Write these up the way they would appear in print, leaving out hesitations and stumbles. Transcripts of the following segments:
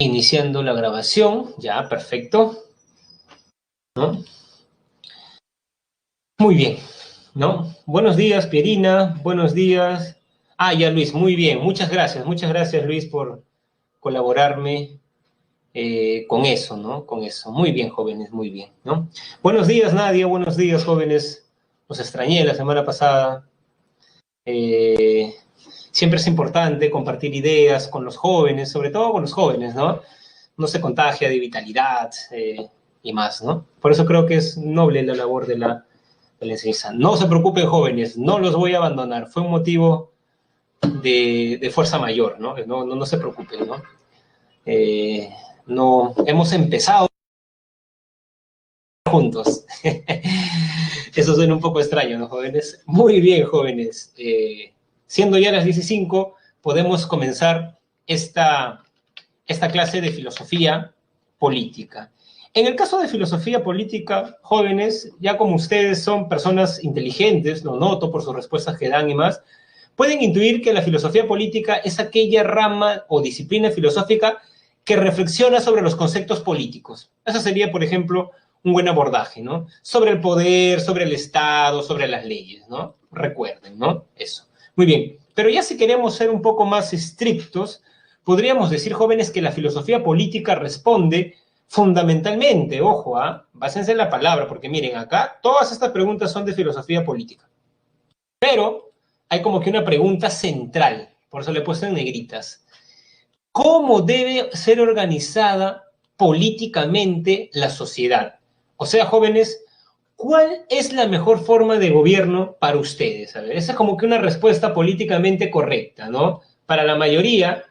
Iniciando la grabación, ya, perfecto, ¿no? Muy bien, ¿no? Buenos días, Pierina, buenos días. Ah, ya, Luis, muy bien, muchas gracias, Luis, por colaborarme con eso, ¿no? Con eso. Muy bien, jóvenes, muy bien, ¿no? Buenos días, Nadia, buenos días, jóvenes. Los extrañé la semana pasada. Siempre es importante compartir ideas con los jóvenes, sobre todo con los jóvenes, ¿no? No se contagia de vitalidad y más, ¿no? Por eso creo que es noble la labor de la enseñanza. No se preocupen, jóvenes, no los voy a abandonar. Fue un motivo de fuerza mayor, ¿no? No se preocupen, ¿no? No hemos empezado juntos. Eso suena un poco extraño, ¿no, jóvenes? Muy bien, jóvenes. Siendo ya las 15, podemos comenzar esta clase de filosofía política. En el caso de filosofía política, jóvenes, ya como ustedes son personas inteligentes, lo noto por sus respuestas que dan y más, pueden intuir que la filosofía política es aquella rama o disciplina filosófica que reflexiona sobre los conceptos políticos. Eso sería, por ejemplo, un buen abordaje, ¿no? Sobre el poder, sobre el Estado, sobre las leyes, ¿no? Recuerden, ¿no? Eso. Muy bien. Pero ya si queremos ser un poco más estrictos, podríamos decir, jóvenes, que la filosofía política responde fundamentalmente, ojo, básense en la palabra, porque miren, acá todas estas preguntas son de filosofía política. Pero hay como que una pregunta central, por eso le he puesto en negritas. ¿Cómo debe ser organizada políticamente la sociedad? O sea, jóvenes, ¿cuál es la mejor forma de gobierno para ustedes? A ver, esa es como que una respuesta políticamente correcta, ¿no? Para la mayoría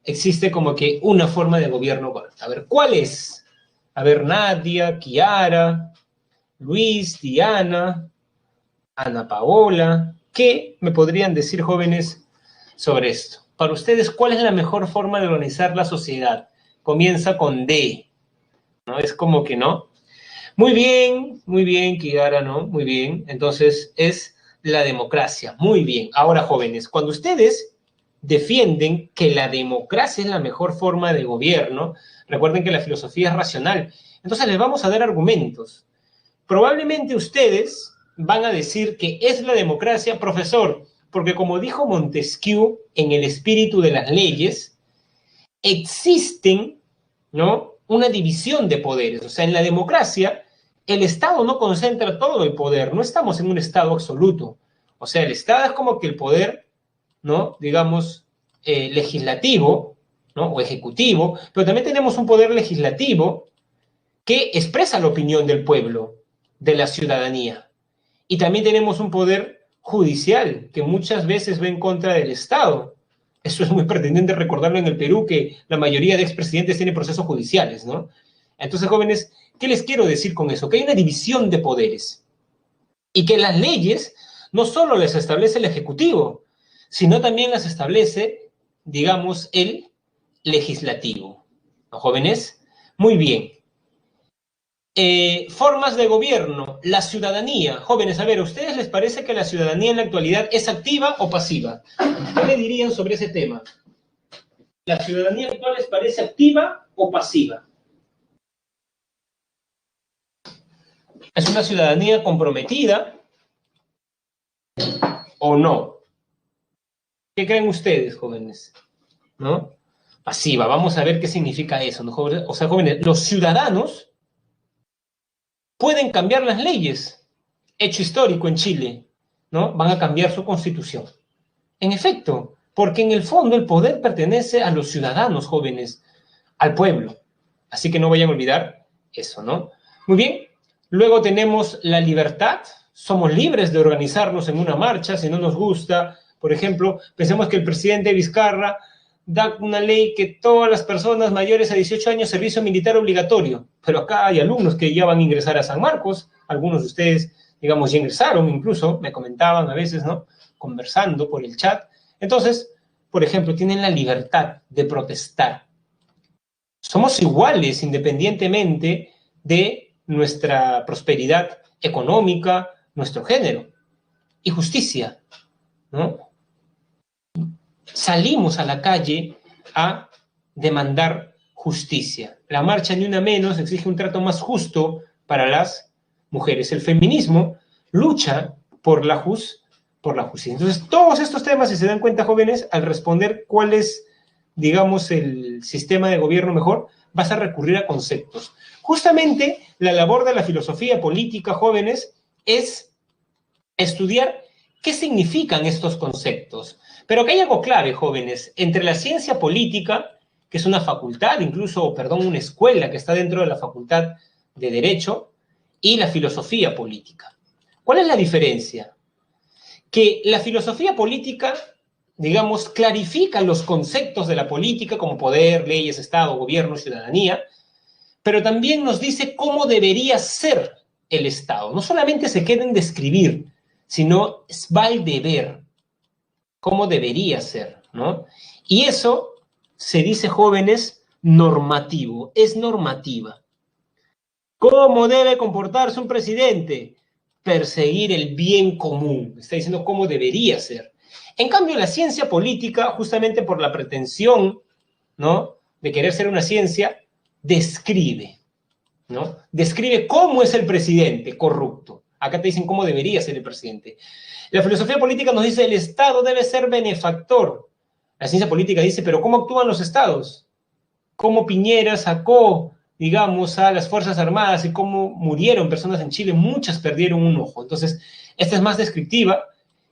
existe como que una forma de gobierno correcta. A ver, ¿cuál es? A ver, Nadia, Kiara, Luis, Diana, Ana Paola, ¿qué me podrían decir, jóvenes, sobre esto? Para ustedes, ¿cuál es la mejor forma de organizar la sociedad? Comienza con D, ¿no? Es como que no. Muy bien, Kiara, ¿no? Muy bien. Entonces, es la democracia. Muy bien. Ahora, jóvenes, cuando ustedes defienden que la democracia es la mejor forma de gobierno, recuerden que la filosofía es racional, entonces les vamos a dar argumentos. Probablemente ustedes van a decir que es la democracia, profesor, porque como dijo Montesquieu en El espíritu de las leyes, existen, ¿no?, una división de poderes. O sea, en la democracia, el Estado no concentra todo el poder, no estamos en un Estado absoluto. O sea, el Estado es como que el poder, ¿no?, digamos, legislativo, ¿no?, o ejecutivo, pero también tenemos un poder legislativo que expresa la opinión del pueblo, de la ciudadanía. Y también tenemos un poder judicial que muchas veces va en contra del Estado. Eso es muy pertinente recordarlo en el Perú, que la mayoría de expresidentes tienen procesos judiciales, ¿no? Entonces, jóvenes, ¿qué les quiero decir con eso? Que hay una división de poderes y que las leyes no solo las establece el Ejecutivo, sino también las establece, digamos, el Legislativo. ¿No, jóvenes? Muy bien. Formas de gobierno, la ciudadanía. Jóvenes, a ver, ¿a ustedes les parece que la ciudadanía en la actualidad es activa o pasiva? ¿Qué me dirían sobre ese tema? ¿La ciudadanía actual les parece activa o pasiva? ¿Es una ciudadanía comprometida o no? ¿Qué creen ustedes, jóvenes? ¿No? Pasiva. Vamos a ver qué significa eso, ¿no, jóvenes? O sea, jóvenes, los ciudadanos pueden cambiar las leyes. Hecho histórico en Chile, ¿no? Van a cambiar su constitución. En efecto, porque en el fondo el poder pertenece a los ciudadanos, jóvenes, al pueblo. Así que no vayan a olvidar eso, ¿no? Muy bien. Luego tenemos la libertad. Somos libres de organizarnos en una marcha si no nos gusta. Por ejemplo, pensemos que el presidente Vizcarra da una ley que todas las personas mayores a 18 años servicio militar obligatorio. Pero acá hay alumnos que ya van a ingresar a San Marcos. Algunos de ustedes, digamos, ya ingresaron incluso, me comentaban a veces, ¿no?, conversando por el chat. Entonces, por ejemplo, tienen la libertad de protestar. Somos iguales independientemente de nuestra prosperidad económica, nuestro género y justicia, ¿no? Salimos a la calle a demandar justicia. La marcha Ni Una Menos exige un trato más justo para las mujeres. El feminismo lucha por la justicia. Entonces, todos estos temas, si se dan cuenta, jóvenes, al responder cuál es, digamos, el sistema de gobierno mejor, vas a recurrir a conceptos. Justamente la labor de la filosofía política, jóvenes, es estudiar qué significan estos conceptos. Pero que hay algo clave, jóvenes, entre la ciencia política, que es una facultad, incluso, perdón, una escuela que está dentro de la Facultad de Derecho, y la filosofía política. ¿Cuál es la diferencia? Que la filosofía política, digamos, clarifica los conceptos de la política como poder, leyes, Estado, gobierno, ciudadanía, pero también nos dice cómo debería ser el Estado. No solamente se queda en describir, sino va al deber, cómo debería ser, ¿no? Y eso se dice, jóvenes, normativo, es normativa. ¿Cómo debe comportarse un presidente? Perseguir el bien común. Está diciendo cómo debería ser. En cambio, la ciencia política, justamente por la pretensión, ¿no?, de querer ser una ciencia, describe, ¿no? Describe cómo es el presidente corrupto. Acá te dicen cómo debería ser el presidente. La filosofía política nos dice el Estado debe ser benefactor. La ciencia política dice, pero ¿cómo actúan los estados? ¿Cómo Piñera sacó, digamos, a las Fuerzas Armadas y cómo murieron personas en Chile? Muchas perdieron un ojo. Entonces, esta es más descriptiva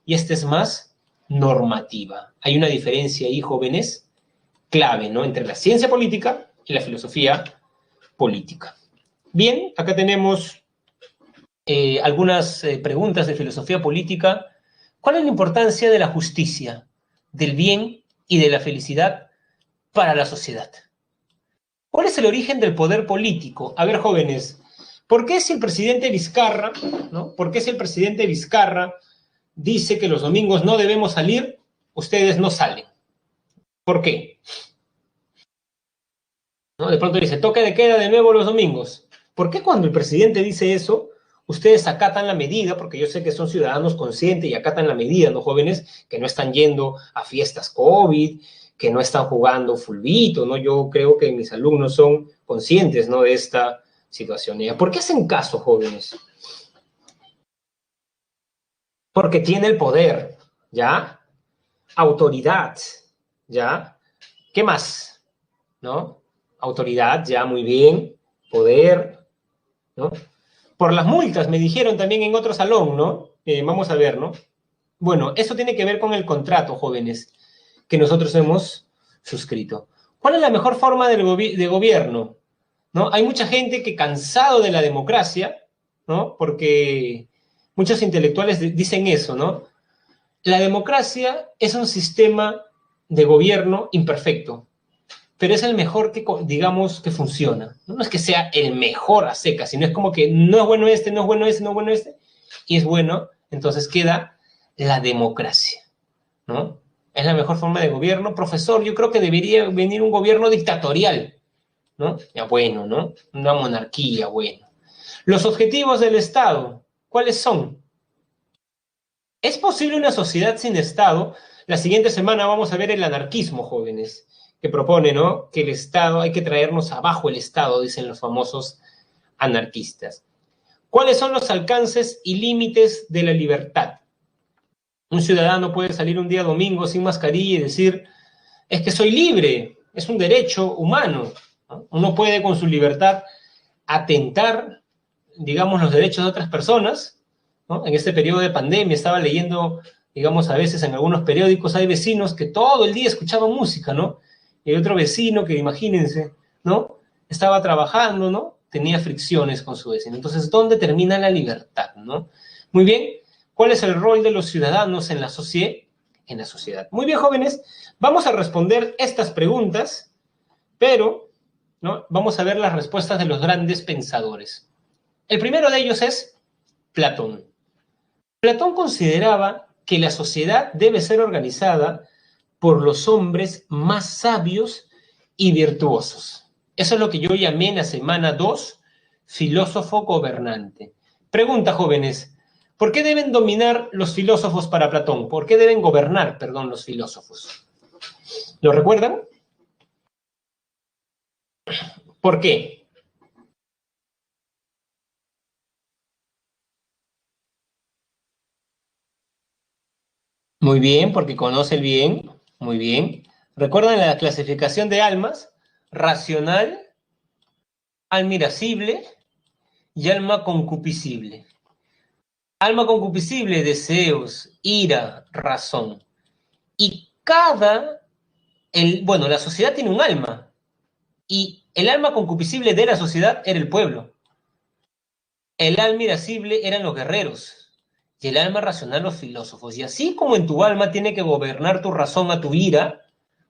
y esta es más normativa. Hay una diferencia ahí, jóvenes, clave, ¿no?, entre la ciencia política y la filosofía política. Bien, acá tenemos algunas preguntas de filosofía política. ¿Cuál es la importancia de la justicia, del bien y de la felicidad para la sociedad? ¿Cuál es el origen del poder político? A ver, jóvenes, ¿por qué si el presidente Vizcarra, ¿no?, por qué si el presidente Vizcarra dice que los domingos no debemos salir, ustedes no salen? ¿Por qué? ¿No? De pronto dice, toque de queda de nuevo los domingos. ¿Por qué cuando el presidente dice eso, ustedes acatan la medida? Porque yo sé que son ciudadanos conscientes y acatan la medida, ¿no, jóvenes? Que no están yendo a fiestas COVID, que no están jugando fulbito, ¿no? Yo creo que mis alumnos son conscientes, ¿no?, de esta situación. ¿Por qué hacen caso, jóvenes? Porque tiene el poder, ¿ya? Autoridad, ¿ya? ¿Qué más? ¿No? Autoridad, ya, muy bien. Poder, ¿no? Por las multas, me dijeron también en otro salón, ¿no? Vamos a ver, ¿no? Bueno, eso tiene que ver con el contrato, jóvenes, que nosotros hemos suscrito. ¿Cuál es la mejor forma de gobierno? ¿No? Hay mucha gente que cansado de la democracia, ¿no?, porque muchos intelectuales dicen eso, ¿no? La democracia es un sistema de gobierno imperfecto, pero es el mejor que, digamos, que funciona. No es que sea el mejor a secas, sino es como que no es bueno este, no es bueno este, no es bueno este, y es bueno, entonces queda la democracia, ¿no? Es la mejor forma de gobierno. Profesor, yo creo que debería venir un gobierno dictatorial, ¿no? Ya bueno, ¿no? Una monarquía, bueno. Los objetivos del Estado, ¿cuáles son? ¿Es posible una sociedad sin Estado? La siguiente semana vamos a ver el anarquismo, jóvenes, que propone, ¿no?, que el Estado, hay que traernos abajo el Estado, dicen los famosos anarquistas. ¿Cuáles son los alcances y límites de la libertad? Un ciudadano puede salir un día domingo sin mascarilla y decir, es que soy libre, es un derecho humano, ¿no? Uno puede con su libertad atentar, digamos, los derechos de otras personas, ¿no? En este periodo de pandemia estaba leyendo, digamos, a veces en algunos periódicos hay vecinos que todo el día escuchaban música, ¿no? Y hay otro vecino que, imagínense, ¿no?, estaba trabajando, ¿no?, tenía fricciones con su vecino. Entonces, ¿dónde termina la libertad, ¿no? Muy bien, ¿cuál es el rol de los ciudadanos en la sociedad? Muy bien, jóvenes, vamos a responder estas preguntas, pero, ¿no?, vamos a ver las respuestas de los grandes pensadores. El primero de ellos es Platón. Platón consideraba que la sociedad debe ser organizada por los hombres más sabios y virtuosos. Eso es lo que yo llamé en la semana 2, filósofo gobernante. Pregunta, jóvenes, ¿por qué deben dominar los filósofos para Platón? ¿Por qué deben gobernar, perdón, los filósofos? ¿Lo recuerdan? ¿Por qué? Muy bien, porque conoce el bien. Muy bien. ¿Recuerdan la clasificación de almas? Racional, alma irascible y alma concupiscible. Alma concupiscible, deseos, ira, razón. Y bueno, la sociedad tiene un alma. Y el alma concupiscible de la sociedad era el pueblo. El alma irascible eran los guerreros. Y el alma racional los filósofos. Y así como en tu alma tiene que gobernar tu razón a tu ira,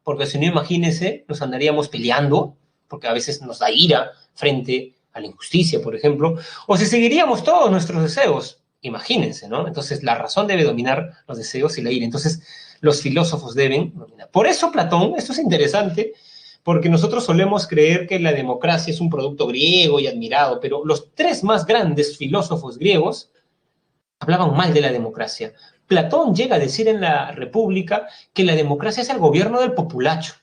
porque si no, imagínense, nos andaríamos peleando, porque a veces nos da ira frente a la injusticia, por ejemplo, o si seguiríamos todos nuestros deseos, imagínense, ¿no? Entonces la razón debe dominar los deseos y la ira. Entonces los filósofos deben dominar. Por eso Platón, esto es interesante, porque nosotros solemos creer que la democracia es un producto griego y admirado, pero los tres más grandes filósofos griegos hablaban mal de la democracia. Platón llega a decir en la República que la democracia es el gobierno del populacho,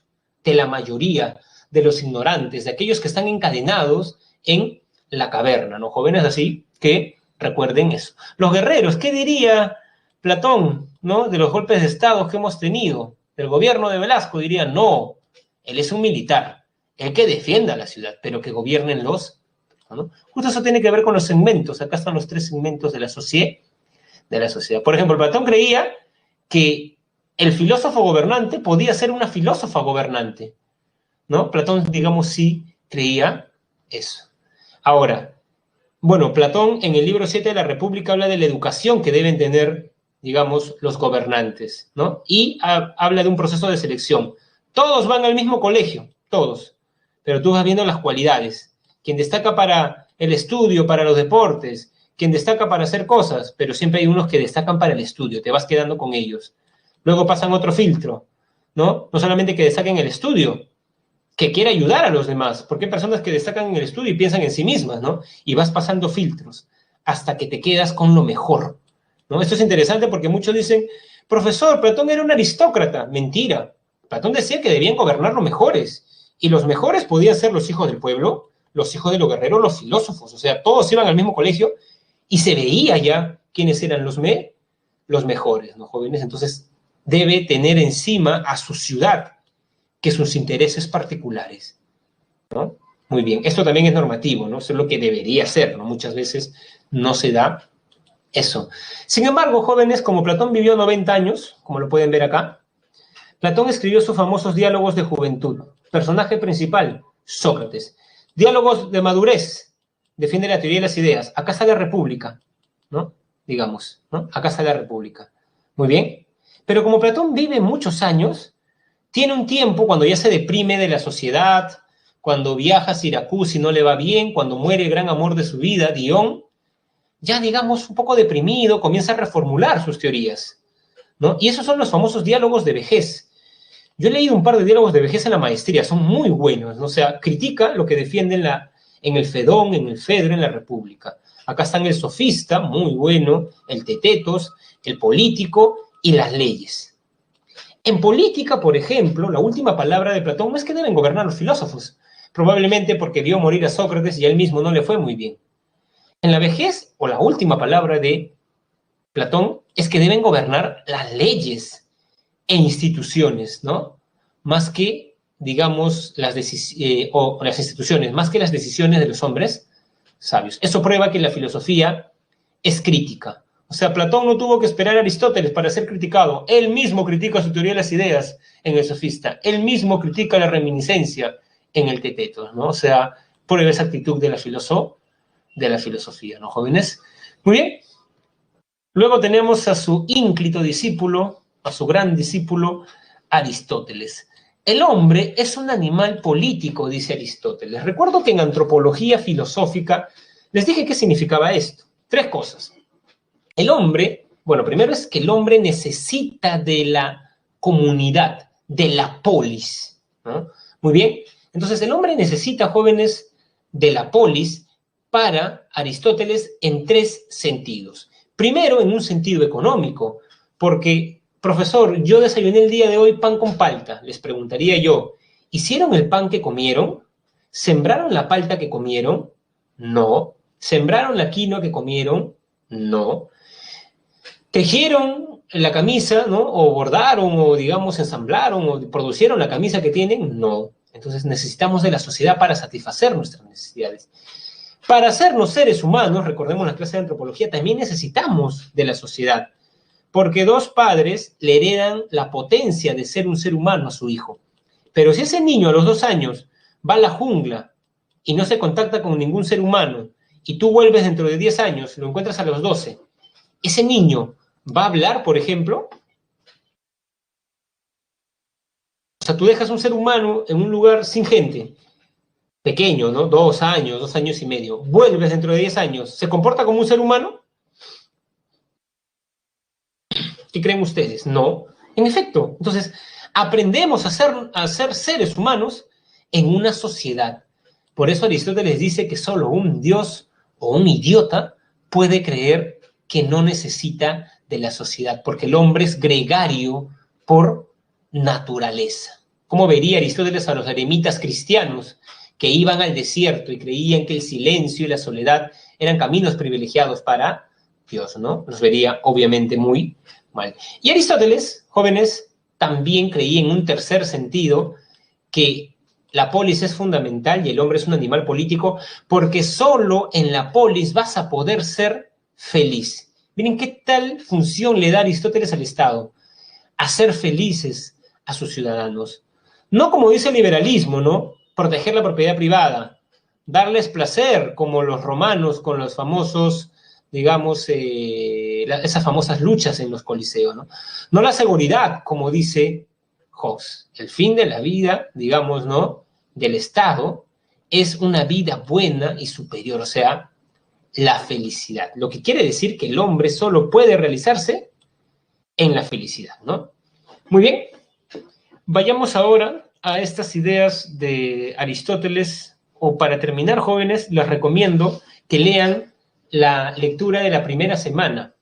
de la mayoría, de los ignorantes, de aquellos que están encadenados en la caverna, ¿no? Jóvenes así que recuerden eso. Los guerreros, ¿qué diría Platón, ¿no? De los golpes de Estado que hemos tenido, del gobierno de Velasco, diría, no, él es un militar, el que defienda la ciudad, pero que gobiernen los, ¿no? Justo eso tiene que ver con los segmentos. Acá están los tres segmentos de la sociedad. Por ejemplo, Platón creía que el filósofo gobernante podía ser una filósofa gobernante, ¿no? Platón, digamos, sí creía eso. Ahora, bueno, Platón en el libro 7 de la República habla de la educación que deben tener, digamos, los gobernantes, ¿no? Y habla de un proceso de selección. Todos van al mismo colegio, todos, pero tú vas viendo las cualidades. Quien destaca para el estudio, para los deportes, quien destaca para hacer cosas, pero siempre hay unos que destacan para el estudio, te vas quedando con ellos. Luego pasan otro filtro, ¿no? No solamente que destaquen el estudio, que quiere ayudar a los demás, porque hay personas que destacan en el estudio y piensan en sí mismas, ¿no? Y vas pasando filtros hasta que te quedas con lo mejor, ¿no? Esto es interesante porque muchos dicen, profesor, Platón era un aristócrata. Mentira. Platón decía que debían gobernar los mejores, y los mejores podían ser los hijos del pueblo, los hijos de los guerreros, los filósofos, o sea, todos iban al mismo colegio y se veía ya quiénes eran los mejores, ¿no, jóvenes? Entonces, debe tener encima a su ciudad que sus intereses particulares, ¿no? Muy bien, esto también es normativo, ¿no? Eso es lo que debería ser, ¿no? Muchas veces no se da eso. Sin embargo, jóvenes, como Platón vivió 90 años, como lo pueden ver acá, Platón escribió sus famosos diálogos de juventud. Personaje principal, Sócrates. Diálogos de madurez, defiende la teoría de las ideas. Acá está la República, ¿no? Digamos, ¿no? Acá está la República. Muy bien. Pero como Platón vive muchos años, tiene un tiempo cuando ya se deprime de la sociedad, cuando viaja a Siracusa y no le va bien, cuando muere el gran amor de su vida, Dion, ya digamos un poco deprimido, comienza a reformular sus teorías, ¿no? Y esos son los famosos diálogos de vejez. Yo he leído un par de diálogos de vejez en la maestría, son muy buenos, ¿no? O sea, critica lo que defiende en el Fedón, en el Fedro, en la República. Acá están el sofista, muy bueno, el tetetos, el político y las leyes. En política, por ejemplo, la última palabra de Platón no es que deben gobernar los filósofos, probablemente porque vio morir a Sócrates y a él mismo no le fue muy bien. En la vejez, o la última palabra de Platón, es que deben gobernar las leyes e instituciones, ¿no? Más que, digamos, las instituciones, más que las decisiones de los hombres sabios. Eso prueba que la filosofía es crítica. O sea, Platón no tuvo que esperar a Aristóteles para ser criticado. Él mismo critica su teoría de las ideas en el Sofista. Él mismo critica la reminiscencia en el Tetetos, ¿no? O sea, prueba esa actitud de la filosofía, ¿no, jóvenes? Muy bien. Luego tenemos a su ínclito discípulo, a su gran discípulo, Aristóteles. El hombre es un animal político, dice Aristóteles. Recuerdo que en antropología filosófica les dije qué significaba esto. 3 cosas. El hombre, bueno, primero es que el hombre necesita de la comunidad, de la polis, ¿no? Muy bien. Entonces, el hombre necesita, jóvenes, de la polis para Aristóteles en 3 sentidos. Primero, en un sentido económico, porque, profesor, yo desayuné el día de hoy pan con palta, les preguntaría yo, ¿hicieron el pan que comieron? ¿Sembraron la palta que comieron? No. ¿Sembraron la quinoa que comieron? No. ¿Tejieron la camisa, ¿no? O bordaron, o digamos, ensamblaron, o producieron la camisa que tienen? No. Entonces necesitamos de la sociedad para satisfacer nuestras necesidades. Para hacernos seres humanos, recordemos la clase de antropología, también necesitamos de la sociedad, porque dos padres le heredan la potencia de ser un ser humano a su hijo. Pero si ese niño a los 2 años va a la jungla y no se contacta con ningún ser humano, y tú vuelves dentro de 10 años, lo encuentras a los 12, ese niño va a hablar, por ejemplo. O sea, tú dejas un ser humano en un lugar sin gente, pequeño, ¿no? 2 años, 2 años y medio. Vuelves dentro de 10 años, ¿se comporta como un ser humano? ¿Qué creen ustedes? No. En efecto, entonces aprendemos a ser seres humanos en una sociedad. Por eso Aristóteles dice que solo un dios o un idiota puede creer que no necesita de la sociedad, porque el hombre es gregario por naturaleza. ¿Cómo vería Aristóteles a los eremitas cristianos que iban al desierto y creían que el silencio y la soledad eran caminos privilegiados para Dios, ¿no? Los vería obviamente muy mal. Y Aristóteles, jóvenes, también creía en un tercer sentido, que la polis es fundamental y el hombre es un animal político, porque solo en la polis vas a poder ser feliz. Miren qué tal función le da Aristóteles al Estado: hacer felices a sus ciudadanos. No como dice el liberalismo, ¿no? Proteger la propiedad privada, darles placer, como los romanos con los famosos, digamos, esas famosas luchas en los coliseos, ¿no? No la seguridad, como dice Hobbes. El fin de la vida, digamos, ¿no?, del Estado es una vida buena y superior, o sea, la felicidad. Lo que quiere decir que el hombre solo puede realizarse en la felicidad, ¿no? Muy bien, vayamos ahora a estas ideas de Aristóteles, o para terminar, jóvenes, les recomiendo que lean la lectura de la primera semana.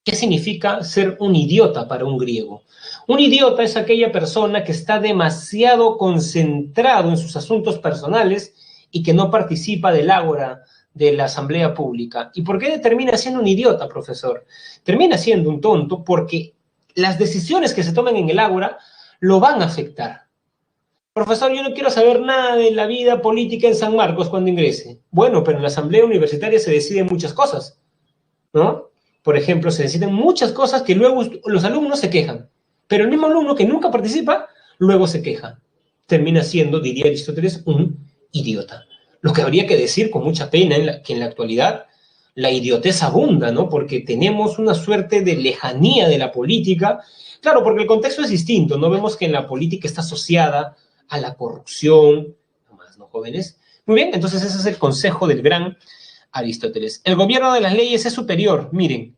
¿Qué significa ser un idiota para un griego? Un idiota es aquella persona que está demasiado concentrado en sus asuntos personales y que no participa del ágora de la asamblea pública. ¿Y por qué termina siendo un idiota, profesor? Termina siendo un tonto porque las decisiones que se tomen en el ágora lo van a afectar. Profesor, yo no quiero saber nada de la vida política en San Marcos cuando ingrese. Bueno, pero en la asamblea universitaria se deciden muchas cosas, ¿no? Por ejemplo, se deciden muchas cosas que luego los alumnos se quejan, pero el mismo alumno que nunca participa, luego se queja. Termina siendo, diría Aristóteles, un idiota. Lo que habría que decir con mucha pena que en la actualidad la idiotez abunda, ¿no? Porque tenemos una suerte de lejanía de la política. Claro, porque el contexto es distinto, ¿no? Vemos que en la política está asociada a la corrupción, no más, ¿no, jóvenes? Muy bien, entonces ese es el consejo del gran Aristóteles. El gobierno de las leyes es superior. Miren,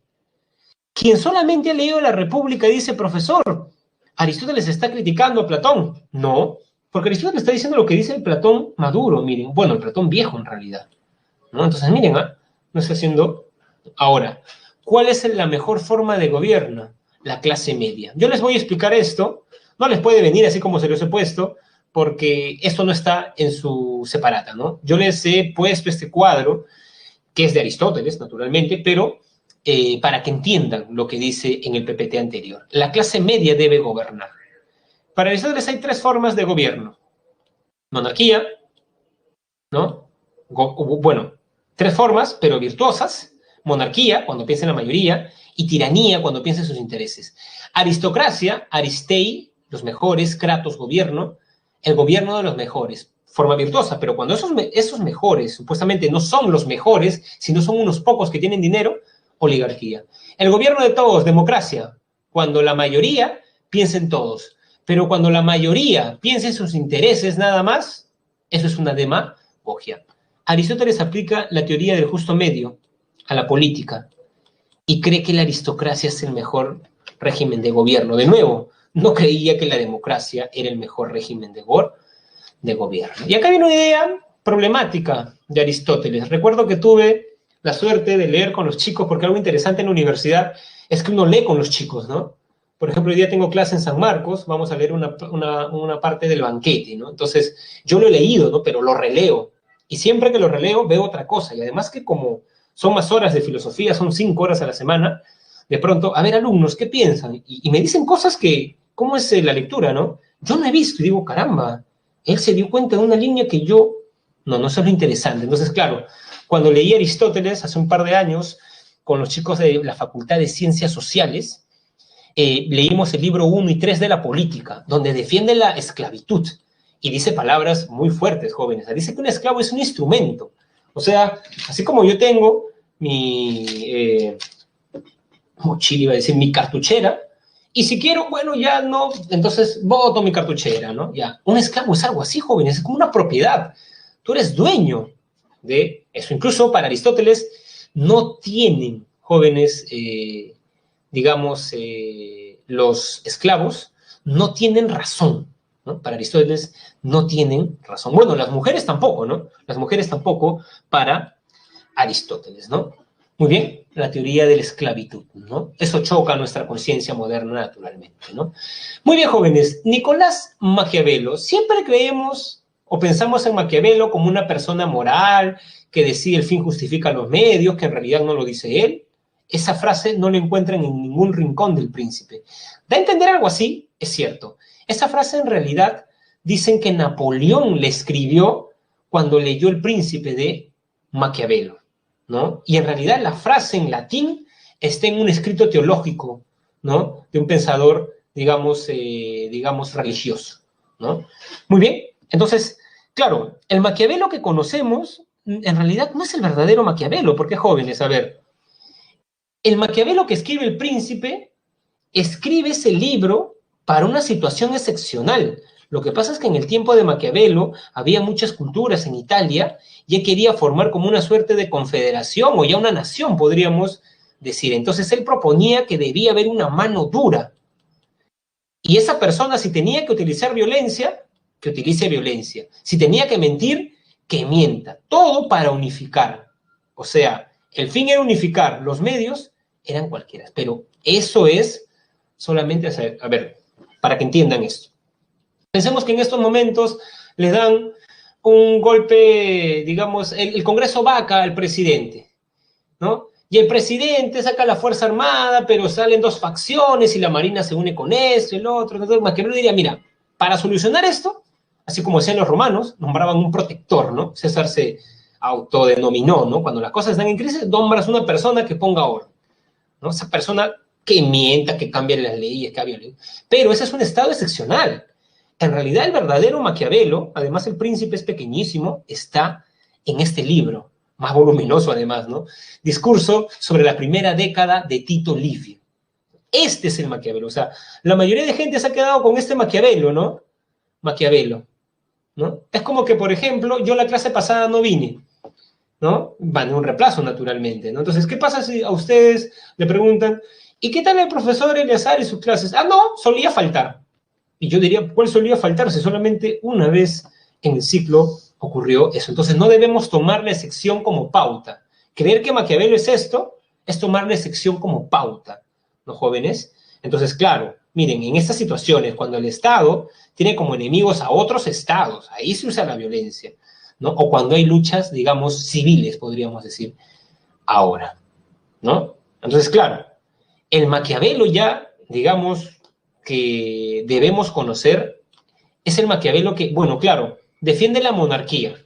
quien solamente ha leído la República dice: profesor, Aristóteles está criticando a Platón. No, porque Aristóteles está diciendo lo que dice el Platón maduro, miren. Bueno, el Platón viejo en realidad, ¿no? Entonces, miren, no está haciendo. Ahora, ¿cuál es la mejor forma de gobierno? La clase media. Yo les voy a explicar esto. No les puede venir así como se los he puesto, porque esto no está en su separata, ¿no? Yo les he puesto este cuadro, que es de Aristóteles, naturalmente, pero para que entiendan lo que dice en el PPT anterior. La clase media debe gobernar. Para Aristóteles hay 3 formas de gobierno. Monarquía, ¿no? Bueno, 3 formas, pero virtuosas. Monarquía, cuando piensa en la mayoría, y tiranía, cuando piensa en sus intereses. Aristocracia, aristei, los mejores, kratos, gobierno, el gobierno de los mejores. Forma virtuosa, pero cuando esos mejores supuestamente no son los mejores, sino son unos pocos que tienen dinero, oligarquía. El gobierno de todos, democracia, cuando la mayoría piensa en todos, pero cuando la mayoría piensa en sus intereses nada más, eso es una demagogia. Aristóteles aplica la teoría del justo medio a la política y cree que la aristocracia es el mejor régimen de gobierno. De nuevo, no creía que la democracia era el mejor régimen de gobierno. Y acá viene una idea problemática de Aristóteles. Recuerdo que tuve la suerte de leer con los chicos, porque algo interesante en la universidad es que uno lee con los chicos, ¿no? Por ejemplo, hoy día tengo clase en San Marcos, vamos a leer una parte del banquete, ¿no? Entonces, yo lo he leído, ¿no? Pero lo releo. Y siempre que lo releo, veo otra cosa. Y además que como son más horas de filosofía, son 5 horas a la semana, de pronto, a ver, alumnos, ¿qué piensan? Y me dicen cosas que, ¿cómo es la lectura, no? Yo no he visto y digo, caramba, él se dio cuenta de una línea que yo, no, eso es lo interesante. Entonces, claro, cuando leí Aristóteles hace un par de años con los chicos de la Facultad de Ciencias Sociales, leímos el libro 1 y 3 de la política, donde defiende la esclavitud y dice palabras muy fuertes, jóvenes. Dice que un esclavo es un instrumento. O sea, así como yo tengo mi mochila, iba a decir, mi cartuchera, y si quiero, bueno, ya no, entonces boto mi cartuchera, ¿no? Ya. Un esclavo es algo así, jóvenes, es como una propiedad. Tú eres dueño de eso. Incluso para Aristóteles no tienen, jóvenes, digamos, los esclavos no tienen razón, ¿no? Para Aristóteles no tienen razón. Bueno, las mujeres tampoco, ¿no? Las mujeres tampoco para Aristóteles, ¿no? Muy bien, la teoría de la esclavitud, ¿no? Eso choca a nuestra conciencia moderna naturalmente, ¿no? Muy bien, jóvenes, Nicolás Maquiavelo, siempre creemos o pensamos en Maquiavelo como una persona moral que decide el fin justifica los medios, que en realidad no lo dice él. Esa frase no la encuentran en ningún rincón del Príncipe. Da a entender algo así, es cierto. Esa frase en realidad dicen que Napoleón le escribió cuando leyó El Príncipe de Maquiavelo, ¿no? Y en realidad la frase en latín está en un escrito teológico, ¿no? De un pensador, digamos, digamos religioso, ¿no? Muy bien, entonces, claro, el Maquiavelo que conocemos en realidad no es el verdadero Maquiavelo, porque jóvenes, a ver, el Maquiavelo que escribe El Príncipe escribe ese libro para una situación excepcional. Lo que pasa es que en el tiempo de Maquiavelo había muchas culturas en Italia y él quería formar como una suerte de confederación o ya una nación, podríamos decir. Entonces él proponía que debía haber una mano dura. Y esa persona, si tenía que utilizar violencia, que utilice violencia. Si tenía que mentir, que mienta. Todo para unificar. O sea, el fin era unificar, los medios eran cualquiera. Pero eso es solamente, a ver, para que entiendan esto. Pensemos que en estos momentos les dan un golpe, digamos, el Congreso vaca al presidente, ¿no? Y el presidente saca la Fuerza Armada, pero salen dos facciones y la Marina se une con esto y el otro. Entonces Maquiavelo diría, mira, para solucionar esto, así como hacían los romanos, nombraban un protector, ¿no? César se autodenominó, ¿no? Cuando las cosas están en crisis, nombras una persona que ponga orden, ¿no? Esa persona que mienta, que cambie las leyes, que cambie leyes. Pero ese es un estado excepcional. En realidad el verdadero Maquiavelo, además el príncipe es pequeñísimo, está en este libro, más voluminoso además, ¿no? Discurso sobre la primera década de Tito Livio. Este es el Maquiavelo. O sea, la mayoría de gente se ha quedado con este Maquiavelo, ¿no? Maquiavelo, ¿no? Es como que, por ejemplo, yo la clase pasada no vine, ¿no? Van en un reemplazo, naturalmente, ¿no? Entonces, ¿qué pasa si a ustedes le preguntan, ¿y qué tal el profesor Eleazar y sus clases? Ah, no, solía faltar. Y yo diría, ¿cuál solía faltar? Si solamente una vez en el ciclo ocurrió eso. Entonces, no debemos tomar la excepción como pauta. Creer que Maquiavelo es esto, es tomar la excepción como pauta, ¿no, jóvenes? Entonces, claro, miren, en estas situaciones, cuando el Estado tiene como enemigos a otros estados, ahí se usa la violencia, ¿no? O cuando hay luchas, digamos, civiles, podríamos decir, ahora, ¿no? Entonces, claro, el Maquiavelo ya, digamos, que debemos conocer es el Maquiavelo que, bueno, claro, defiende la monarquía,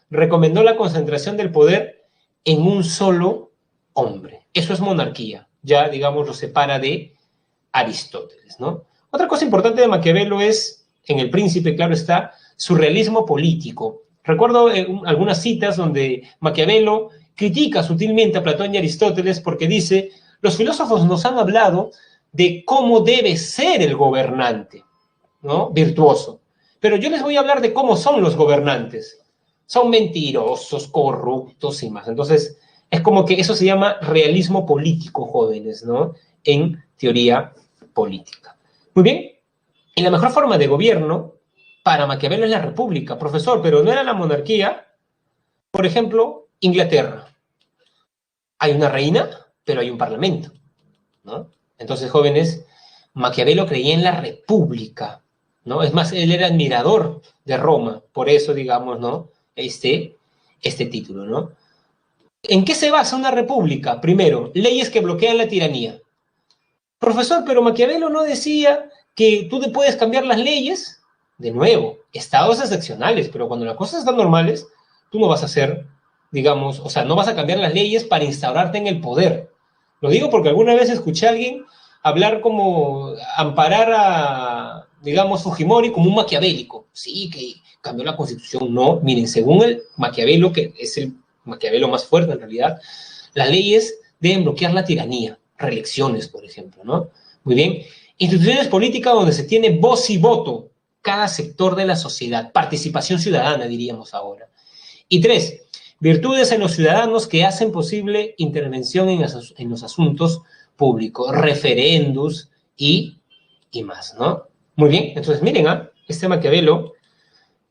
recomendó la concentración del poder en un solo hombre. Eso es monarquía, ya, digamos, lo separa de Aristóteles, ¿no? Otra cosa importante de Maquiavelo es, en El Príncipe, claro está, su realismo político. Recuerdo algunas citas donde Maquiavelo critica sutilmente a Platón y Aristóteles porque dice, los filósofos nos han hablado de cómo debe ser el gobernante, ¿no? Virtuoso. Pero yo les voy a hablar de cómo son los gobernantes. Son mentirosos, corruptos y más. Entonces, es como que eso se llama realismo político, jóvenes, ¿no? En teoría política. Muy bien. Y la mejor forma de gobierno para Maquiavelo es la república, profesor, pero no era la monarquía. Por ejemplo, Inglaterra. Hay una reina, pero hay un parlamento, ¿no? Entonces, jóvenes, Maquiavelo creía en la república, ¿no? Es más, él era admirador de Roma, por eso, digamos, ¿no? Este título, ¿no? ¿En qué se basa una república? Primero, leyes que bloquean la tiranía. Profesor, pero Maquiavelo no decía que tú te puedes cambiar las leyes. De nuevo, estados excepcionales, pero cuando las cosas están normales, tú no vas a hacer, digamos, o sea, no vas a cambiar las leyes para instaurarte en el poder. Lo digo porque alguna vez escuché a alguien hablar como amparar a, digamos, Fujimori como un maquiavélico. Sí, que cambió la constitución. No, miren, según el Maquiavelo, que es el Maquiavelo más fuerte en realidad, las leyes deben bloquear la tiranía, reelecciones, por ejemplo, ¿no? Muy bien. Instituciones políticas donde se tiene voz y voto, cada sector de la sociedad, participación ciudadana, diríamos ahora. Y 3, virtudes en los ciudadanos que hacen posible intervención en los asuntos públicos, referendos y más, ¿no? Muy bien, entonces miren, este Maquiavelo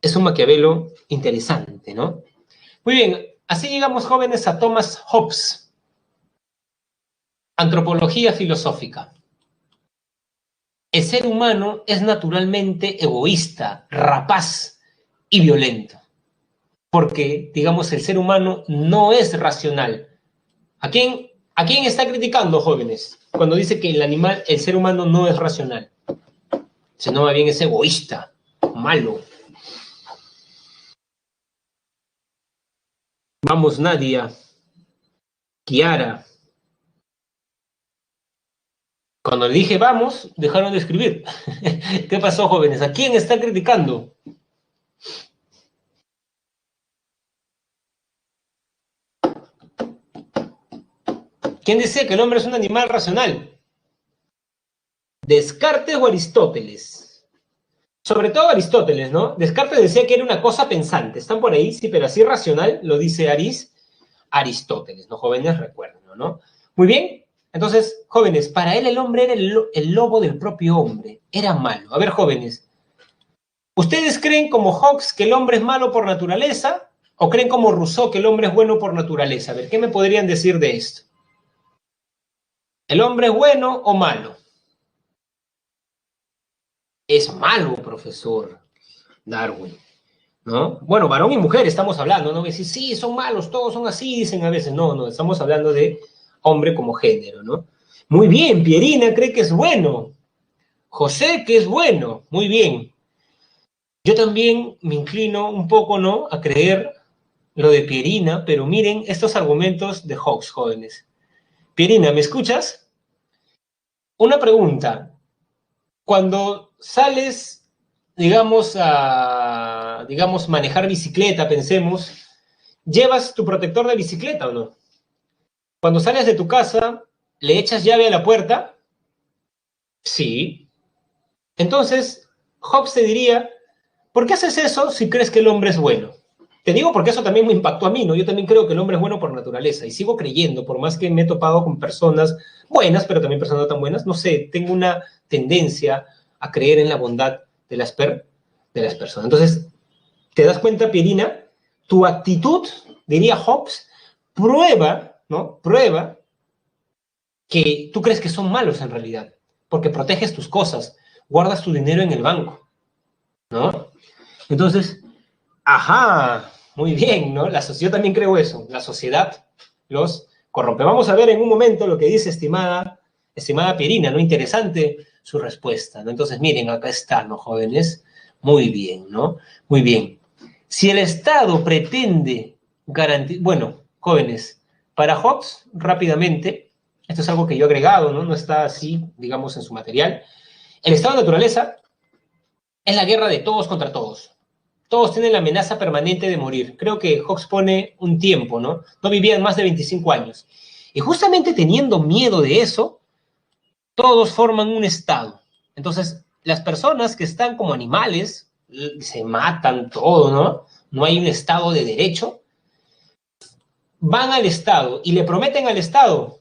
es un Maquiavelo interesante, ¿no? Muy bien, así llegamos, jóvenes, a Thomas Hobbes. Antropología filosófica. El ser humano es naturalmente egoísta, rapaz y violento. Porque, digamos, el ser humano no es racional. ¿A quién está criticando, jóvenes? Cuando dice que el ser humano no es racional. Sino más bien es egoísta, malo. Vamos, Nadia, Kiara. Cuando le dije vamos, dejaron de escribir. ¿Qué pasó, jóvenes? ¿A quién está criticando? ¿Quién dice que el hombre es un animal racional? ¿Descartes o Aristóteles? Sobre todo Aristóteles, ¿no? Descartes decía que era una cosa pensante. ¿Están por ahí? Sí, pero así racional, lo dice Aristóteles, ¿no? Jóvenes, recuerden, ¿no? Muy bien. Entonces, jóvenes, para él el hombre era el lobo del propio hombre. Era malo. A ver, jóvenes, ¿ustedes creen como Hobbes que el hombre es malo por naturaleza? ¿O creen como Rousseau que el hombre es bueno por naturaleza? A ver, ¿qué me podrían decir de esto? ¿El hombre es bueno o malo? Es malo, profesor Darwin, ¿no? Bueno, varón y mujer estamos hablando, ¿no? Decir, sí, son malos, todos son así, dicen a veces. No, estamos hablando de hombre como género, ¿no? Muy bien, Pierina cree que es bueno. José que es bueno, muy bien. Yo también me inclino un poco, ¿no?, a creer lo de Pierina, pero miren estos argumentos de Hobbes, jóvenes. Pierina, ¿me escuchas? Una pregunta. Cuando sales, digamos, manejar bicicleta, pensemos, ¿llevas tu protector de bicicleta o no? Cuando sales de tu casa, ¿le echas llave a la puerta? Sí. Entonces, Hobbes te diría, ¿por qué haces eso si crees que el hombre es bueno? Te digo porque eso también me impactó a mí, ¿no? Yo también creo que el hombre es bueno por naturaleza y sigo creyendo, por más que me he topado con personas buenas, pero también personas no tan buenas, no sé, tengo una tendencia a creer en la bondad de las personas. Entonces, ¿te das cuenta, Pierina? Tu actitud, diría Hobbes, prueba, ¿no? Prueba que tú crees que son malos en realidad, porque proteges tus cosas, guardas tu dinero en el banco, ¿no? Entonces, ajá, muy bien, ¿no? Yo también creo eso, la sociedad los corrompe. Vamos a ver en un momento lo que dice estimada Pierina, ¿no? Interesante su respuesta, ¿no? Entonces, miren, acá está, ¿no, jóvenes? Muy bien, ¿no? Muy bien. Si el Estado pretende garantizar, bueno, jóvenes, para Hobbes, rápidamente, esto es algo que yo he agregado, ¿no? No está así, digamos, en su material. El estado de naturaleza es la guerra de todos contra todos. Todos tienen la amenaza permanente de morir. Creo que Hobbes pone un tiempo, ¿no? No vivían más de 25 años. Y justamente teniendo miedo de eso, todos forman un estado. Entonces, las personas que están como animales, se matan todo, ¿no? No hay un estado de derecho, van al estado y le prometen al estado,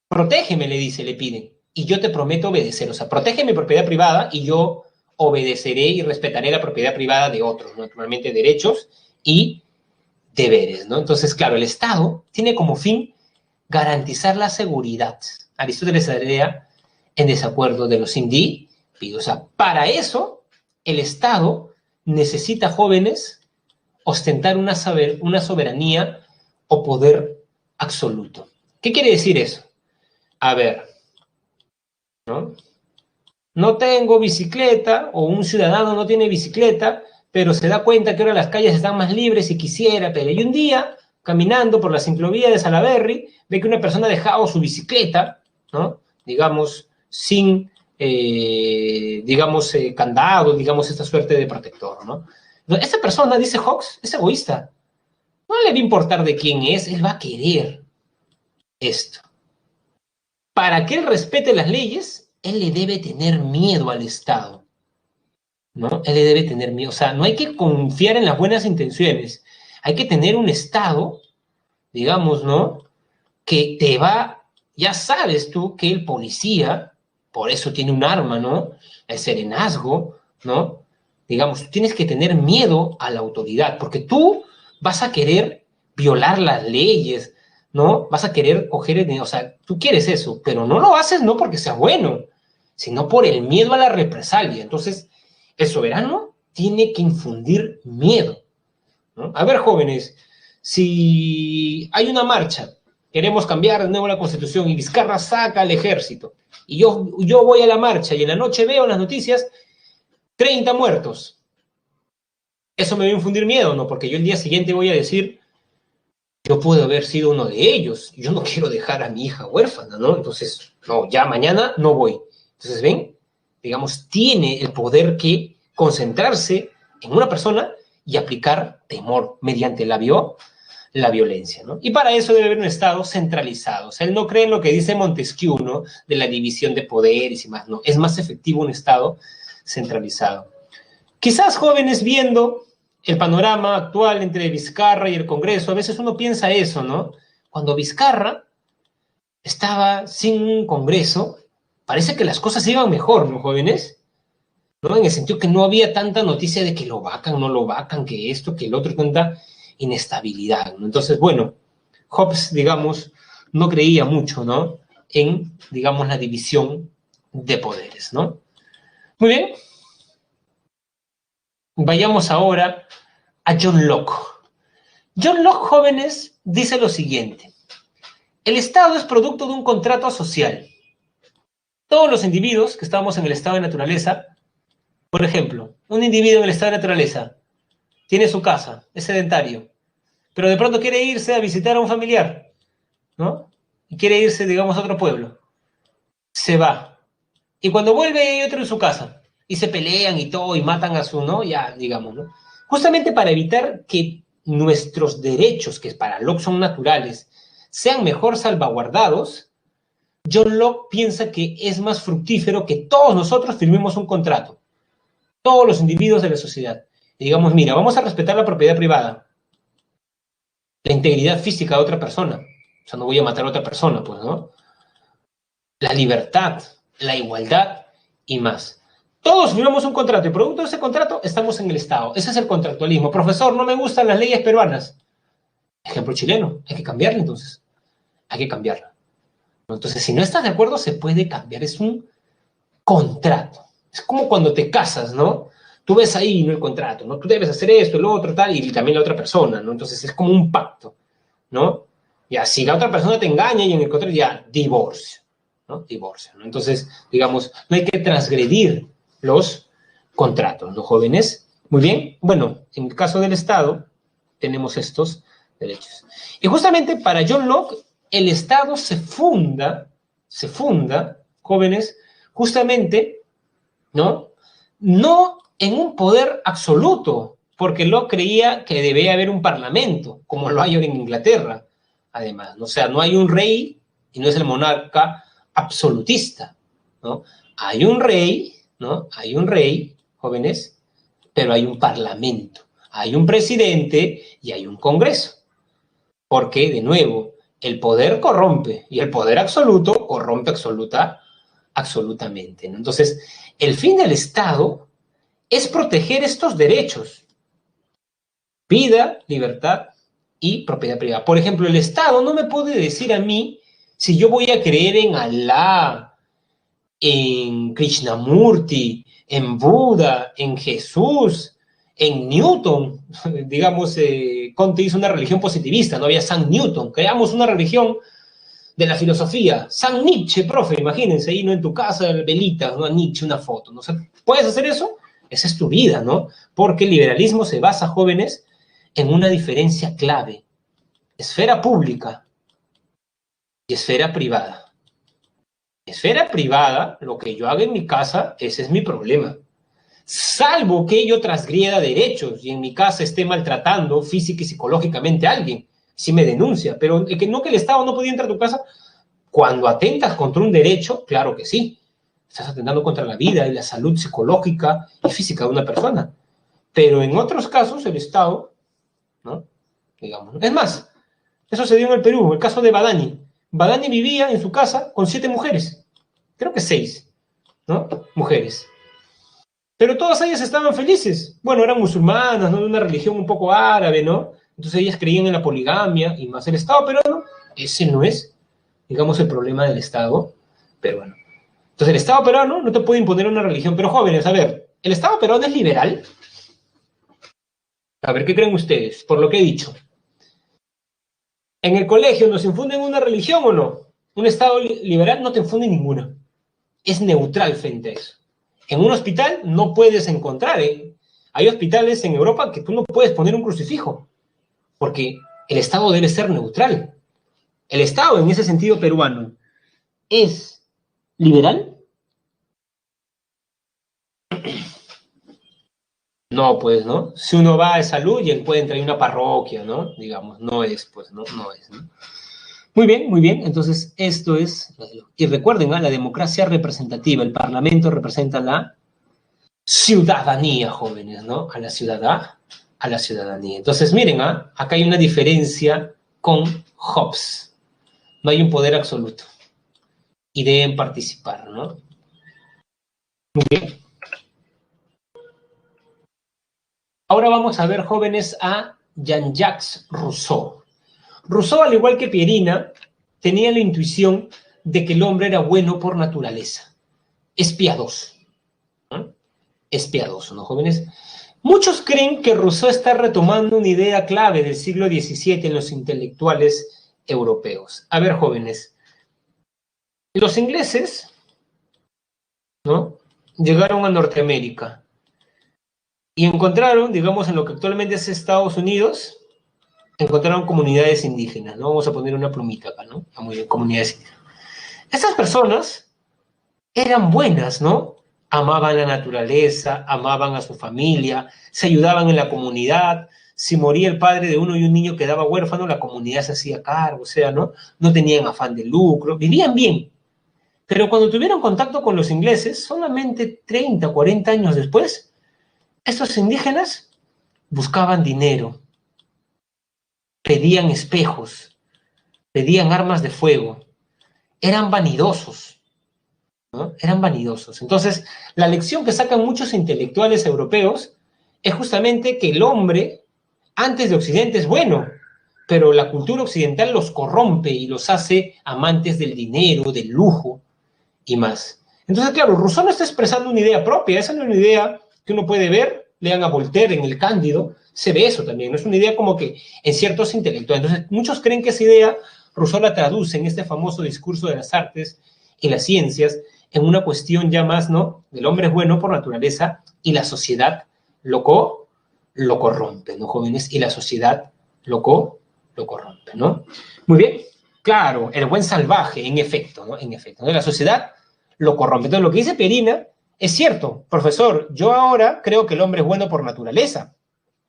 protégeme, le piden, y yo te prometo obedecer. O sea, protege mi propiedad privada y yo obedeceré y respetaré la propiedad privada de otros, ¿no? Naturalmente derechos y deberes, ¿no? Entonces, claro, el Estado tiene como fin garantizar la seguridad. Aristóteles diría, en desacuerdo de los individuos. O sea, para eso el Estado necesita, jóvenes, ostentar una soberanía o poder absoluto. ¿Qué quiere decir eso? A ver, ¿no? No tengo bicicleta, o un ciudadano no tiene bicicleta, pero se da cuenta que ahora las calles están más libres y quisiera, pero y un día, caminando por la ciclovía de Salaberry, ve que una persona ha dejado su bicicleta, ¿no? Digamos, sin, candado, digamos, esta suerte de protector, ¿no? Entonces, esta persona, dice Hobbes, es egoísta. No le va a importar de quién es, él va a querer esto. Para que él respete las leyes, él le debe tener miedo al Estado, ¿no? Él le debe tener miedo. O sea, no hay que confiar en las buenas intenciones. Hay que tener un Estado, digamos, ¿no? Que te va, ya sabes tú que el policía, por eso tiene un arma, ¿no? El serenazgo, ¿no? Digamos, tú tienes que tener miedo a la autoridad, porque tú vas a querer violar las leyes, ¿no? Vas a querer coger, o sea, tú quieres eso, pero no lo haces no porque sea bueno, sino por el miedo a la represalia. Entonces, el soberano tiene que infundir miedo, ¿no? A ver, jóvenes, si hay una marcha, queremos cambiar de nuevo la Constitución y Vizcarra saca al ejército, y yo voy a la marcha y en la noche veo en las noticias 30 muertos. Eso me va a infundir miedo, ¿no? Porque yo el día siguiente voy a decir, yo puedo haber sido uno de ellos, yo no quiero dejar a mi hija huérfana, ¿no? Entonces, no, ya mañana no voy. Entonces, ven, digamos, tiene el poder que concentrarse en una persona y aplicar temor mediante la violencia, ¿no? Y para eso debe haber un Estado centralizado. O sea, él no cree en lo que dice Montesquieu, ¿no? De la división de poderes y más, no. Es más efectivo un Estado centralizado. Quizás, jóvenes, viendo el panorama actual entre Vizcarra y el Congreso, a veces uno piensa eso, ¿no? Cuando Vizcarra estaba sin un Congreso, parece que las cosas iban mejor, ¿no, jóvenes? ¿No? En el sentido que no había tanta noticia de que lo vacan, no lo vacan, que esto, que el otro, tanta inestabilidad, ¿no? Entonces, bueno, Hobbes, digamos, no creía mucho, ¿no? En, digamos, la división de poderes, ¿no? Muy bien. Vayamos ahora a John Locke. John Locke, jóvenes, dice lo siguiente. El Estado es producto de un contrato social. Todos los individuos que estamos en el estado de naturaleza, por ejemplo, un individuo en el estado de naturaleza tiene su casa, es sedentario, pero de pronto quiere irse a visitar a un familiar, ¿no? Y quiere irse, digamos, a otro pueblo. Se va. Y cuando vuelve hay otro en su casa. Y se pelean y todo, y matan a su, ¿no? Ya, digamos, ¿no? Justamente para evitar que nuestros derechos, que para Locke son naturales, sean mejor salvaguardados, John Locke piensa que es más fructífero que todos nosotros firmemos un contrato. Todos los individuos de la sociedad. Y digamos, mira, vamos a respetar la propiedad privada, la integridad física de otra persona. O sea, no voy a matar a otra persona, pues, ¿no? La libertad, la igualdad y más. Todos firmamos un contrato y producto de ese contrato estamos en el Estado. Ese es el contractualismo. Profesor, no me gustan las leyes peruanas. Ejemplo chileno. Hay que cambiarla entonces. Hay que cambiarla. Entonces, si no estás de acuerdo, se puede cambiar. Es un contrato. Es como cuando te casas, ¿no? Tú ves ahí, ¿no? El contrato, ¿no? Tú debes hacer esto, lo otro, tal, y también la otra persona, ¿no? Entonces, es como un pacto, ¿no? Ya, si la otra persona te engaña y en el contrato ya, divorcio, ¿no? Divorcio, ¿no? Entonces, digamos, no hay que transgredir los contratos, ¿no, jóvenes? Muy bien. Bueno, en el caso del Estado, tenemos estos derechos. Y justamente para John Locke, el Estado se funda, jóvenes, justamente, ¿no? No en un poder absoluto, porque Locke creía que debía haber un parlamento, como lo hay ahora en Inglaterra, además, ¿no? O sea, no hay un rey y no es el monarca absolutista, ¿no? Hay un rey, ¿no? Hay un rey, jóvenes, pero hay un parlamento, hay un presidente y hay un congreso. Porque, de nuevo, el poder corrompe y el poder absoluto corrompe absolutamente, ¿no? Entonces, el fin del Estado es proteger estos derechos: vida, libertad y propiedad privada. Por ejemplo, el Estado no me puede decir a mí si yo voy a creer en Alá, en Krishnamurti, en Buda, en Jesús, en Newton. Digamos, Comte hizo una religión positivista, no había San Newton. Creamos una religión de la filosofía. San Nietzsche, profe, imagínense, ahí, ¿no? En tu casa, velitas, ¿no? A Nietzsche, una foto, ¿no? O sea, ¿puedes hacer eso? Esa es tu vida, ¿no? Porque el liberalismo se basa, jóvenes, en una diferencia clave. Esfera pública y esfera privada. Esfera privada, lo que yo haga en mi casa, ese es mi problema. Salvo que yo transgreda derechos y en mi casa esté maltratando física y psicológicamente a alguien, si me denuncia. Pero que no, que el Estado no podía entrar a tu casa, cuando atentas contra un derecho, claro que sí. Estás atentando contra la vida y la salud psicológica y física de una persona. Pero en otros casos, el Estado, ¿no? Digamos, es más, eso se dio en el Perú, el caso de Badani. Badani vivía en su casa con 7 mujeres, creo que 6, ¿no? Mujeres. Pero todas ellas estaban felices. Bueno, eran musulmanas, ¿no? De una religión un poco árabe, ¿no? Entonces ellas creían en la poligamia y más el Estado peruano. Ese no es, digamos, el problema del Estado peruano. Entonces el Estado peruano no te puede imponer una religión. Pero jóvenes, a ver, ¿el Estado peruano es liberal? A ver, ¿qué creen ustedes? Por lo que he dicho. ¿En el colegio nos infunden una religión o no? Un Estado liberal no te infunde ninguna. Es neutral frente a eso. En un hospital no puedes encontrar, hay hospitales en Europa que tú no puedes poner un crucifijo, porque el Estado debe ser neutral. El Estado, en ese sentido peruano, ¿es liberal? No, pues, ¿no? Si uno va a salud y encuentra ahí una parroquia, ¿no? Digamos, no es, pues, ¿no? No es, ¿no? Muy bien, muy bien. Entonces, esto es... Y recuerden, ¿no? La democracia representativa, el Parlamento representa la ciudadanía, jóvenes, ¿no? A la ciudadanía. Entonces, miren, acá hay una diferencia con Hobbes. No hay un poder absoluto. Y deben participar, ¿no? Muy bien. Ahora vamos a ver, jóvenes, a Jean-Jacques Rousseau. Rousseau, al igual que Pierina, tenía la intuición de que el hombre era bueno por naturaleza. Es piadoso. ¿No? Es piadoso, ¿no, jóvenes? Muchos creen que Rousseau está retomando una idea clave del siglo XVII en los intelectuales europeos. A ver, jóvenes, los ingleses, ¿no? Llegaron a Norteamérica y encontraron, digamos, en lo que actualmente es Estados Unidos, encontraron comunidades indígenas, ¿no? Vamos a poner una plumita acá, ¿no? Muy bien, comunidades indígenas. Estas personas eran buenas, ¿no? Amaban la naturaleza, amaban a su familia, se ayudaban en la comunidad. Si moría el padre de uno y un niño quedaba huérfano, la comunidad se hacía cargo, o sea, ¿no? No tenían afán de lucro, vivían bien. Pero cuando tuvieron contacto con los ingleses, solamente 30, 40 años después, estos indígenas buscaban dinero, pedían espejos, pedían armas de fuego, eran vanidosos, ¿no? Eran vanidosos. Entonces, la lección que sacan muchos intelectuales europeos es justamente que el hombre, antes de Occidente, es bueno, pero la cultura occidental los corrompe y los hace amantes del dinero, del lujo y más. Entonces, claro, Rousseau no está expresando una idea propia, esa no es una idea que uno puede ver, lean a Voltaire en El Cándido, se ve eso también, no es una idea como que en ciertos intelectuales. Entonces, muchos creen que esa idea Rousseau la traduce en este famoso discurso de las artes y las ciencias en una cuestión ya más, ¿no? El hombre es bueno por naturaleza y la sociedad lo corrompe, ¿no, jóvenes? Y la sociedad lo corrompe, ¿no? Muy bien, claro, el buen salvaje, en efecto, ¿no? En efecto, ¿no? La sociedad lo corrompe. Entonces, lo que dice Pierina es cierto, profesor, yo ahora creo que el hombre es bueno por naturaleza,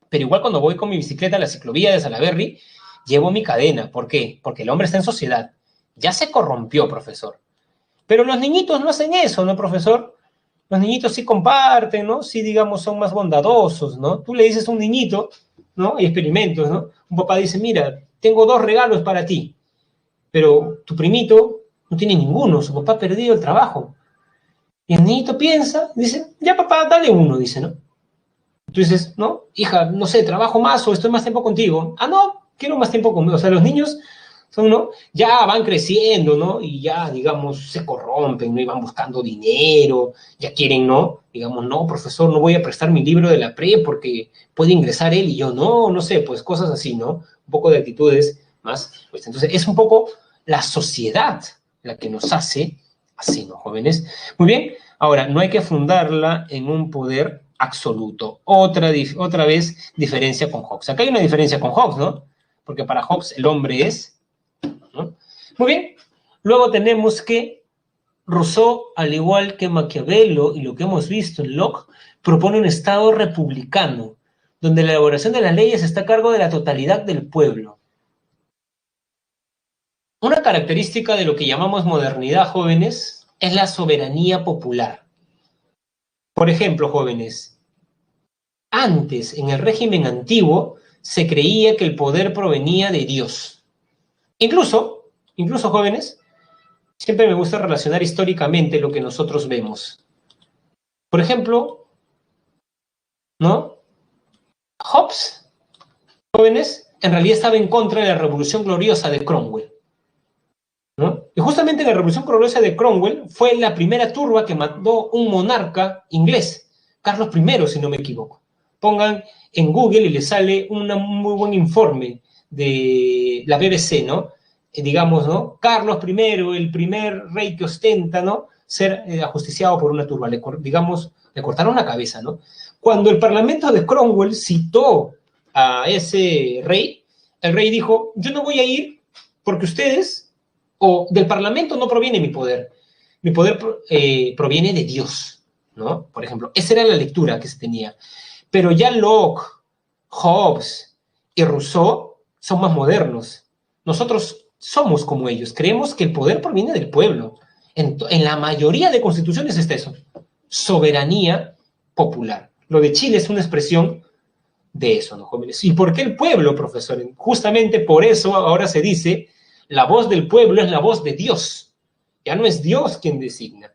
pero igual cuando voy con mi bicicleta a la ciclovía de Salaberry, llevo mi cadena. ¿Por qué? Porque el hombre está en sociedad. Ya se corrompió, profesor. Pero los niñitos no hacen eso, ¿no, profesor? Los niñitos sí comparten, ¿no? Sí, digamos, son más bondadosos, ¿no? Tú le dices a un niñito, ¿no? Hay experimentos, ¿no? Un papá dice, mira, tengo 2 regalos para ti, pero tu primito no tiene ninguno, su papá ha perdido el trabajo. Y el niñito piensa, dice, ya papá, dale uno, dice, ¿no? Tú dices, no, hija, no sé, trabajo más o estoy más tiempo contigo. Ah, no, quiero más tiempo conmigo. O sea, los niños Son, ¿no? Ya van creciendo, ¿no? Y ya, digamos, se corrompen, ¿no? Y van buscando dinero, ya quieren, ¿no? Digamos, no, profesor, no voy a prestar mi libro de la pre porque puede ingresar él y yo no, no sé, pues cosas así, ¿no? Un poco de actitudes más, pues entonces es un poco la sociedad la que nos hace así, ¿no, jóvenes? Muy bien, ahora, no hay que fundarla en un poder absoluto. Otra vez, diferencia con Hobbes. Acá hay una diferencia con Hobbes, ¿no? Porque para Hobbes el hombre es, ¿no? Muy bien, luego tenemos que Rousseau, al igual que Maquiavelo y lo que hemos visto en Locke, propone un Estado republicano, donde la elaboración de las leyes está a cargo de la totalidad del pueblo. Una característica de lo que llamamos modernidad, jóvenes, es la soberanía popular. Por ejemplo, jóvenes, antes, en el régimen antiguo, se creía que el poder provenía de Dios. Incluso, jóvenes, siempre me gusta relacionar históricamente lo que nosotros vemos. Por ejemplo, ¿no? Hobbes, jóvenes, en realidad estaba en contra de la Revolución Gloriosa de Cromwell, ¿no? Y justamente en la Revolución Gloriosa de Cromwell fue la primera turba que mandó un monarca inglés, Carlos I, si no me equivoco. Pongan en Google y les sale un muy buen informe de la BBC, ¿no? Digamos, ¿no? Carlos I, el primer rey que ostenta, ¿no? Ser ajusticiado por una turba. Digamos, le cortaron la cabeza, ¿no? Cuando el Parlamento de Cromwell citó a ese rey, el rey dijo, yo no voy a ir porque ustedes, o del Parlamento no proviene mi poder proviene de Dios, ¿no? Por ejemplo, esa era la lectura que se tenía. Pero ya Locke, Hobbes y Rousseau son más modernos. Nosotros somos como ellos, creemos que el poder proviene del pueblo. En la mayoría de constituciones está eso, soberanía popular. Lo de Chile es una expresión de eso, ¿no, jóvenes? ¿Y por qué el pueblo, profesor? Justamente por eso ahora se dice, la voz del pueblo es la voz de Dios. Ya no es Dios quien designa,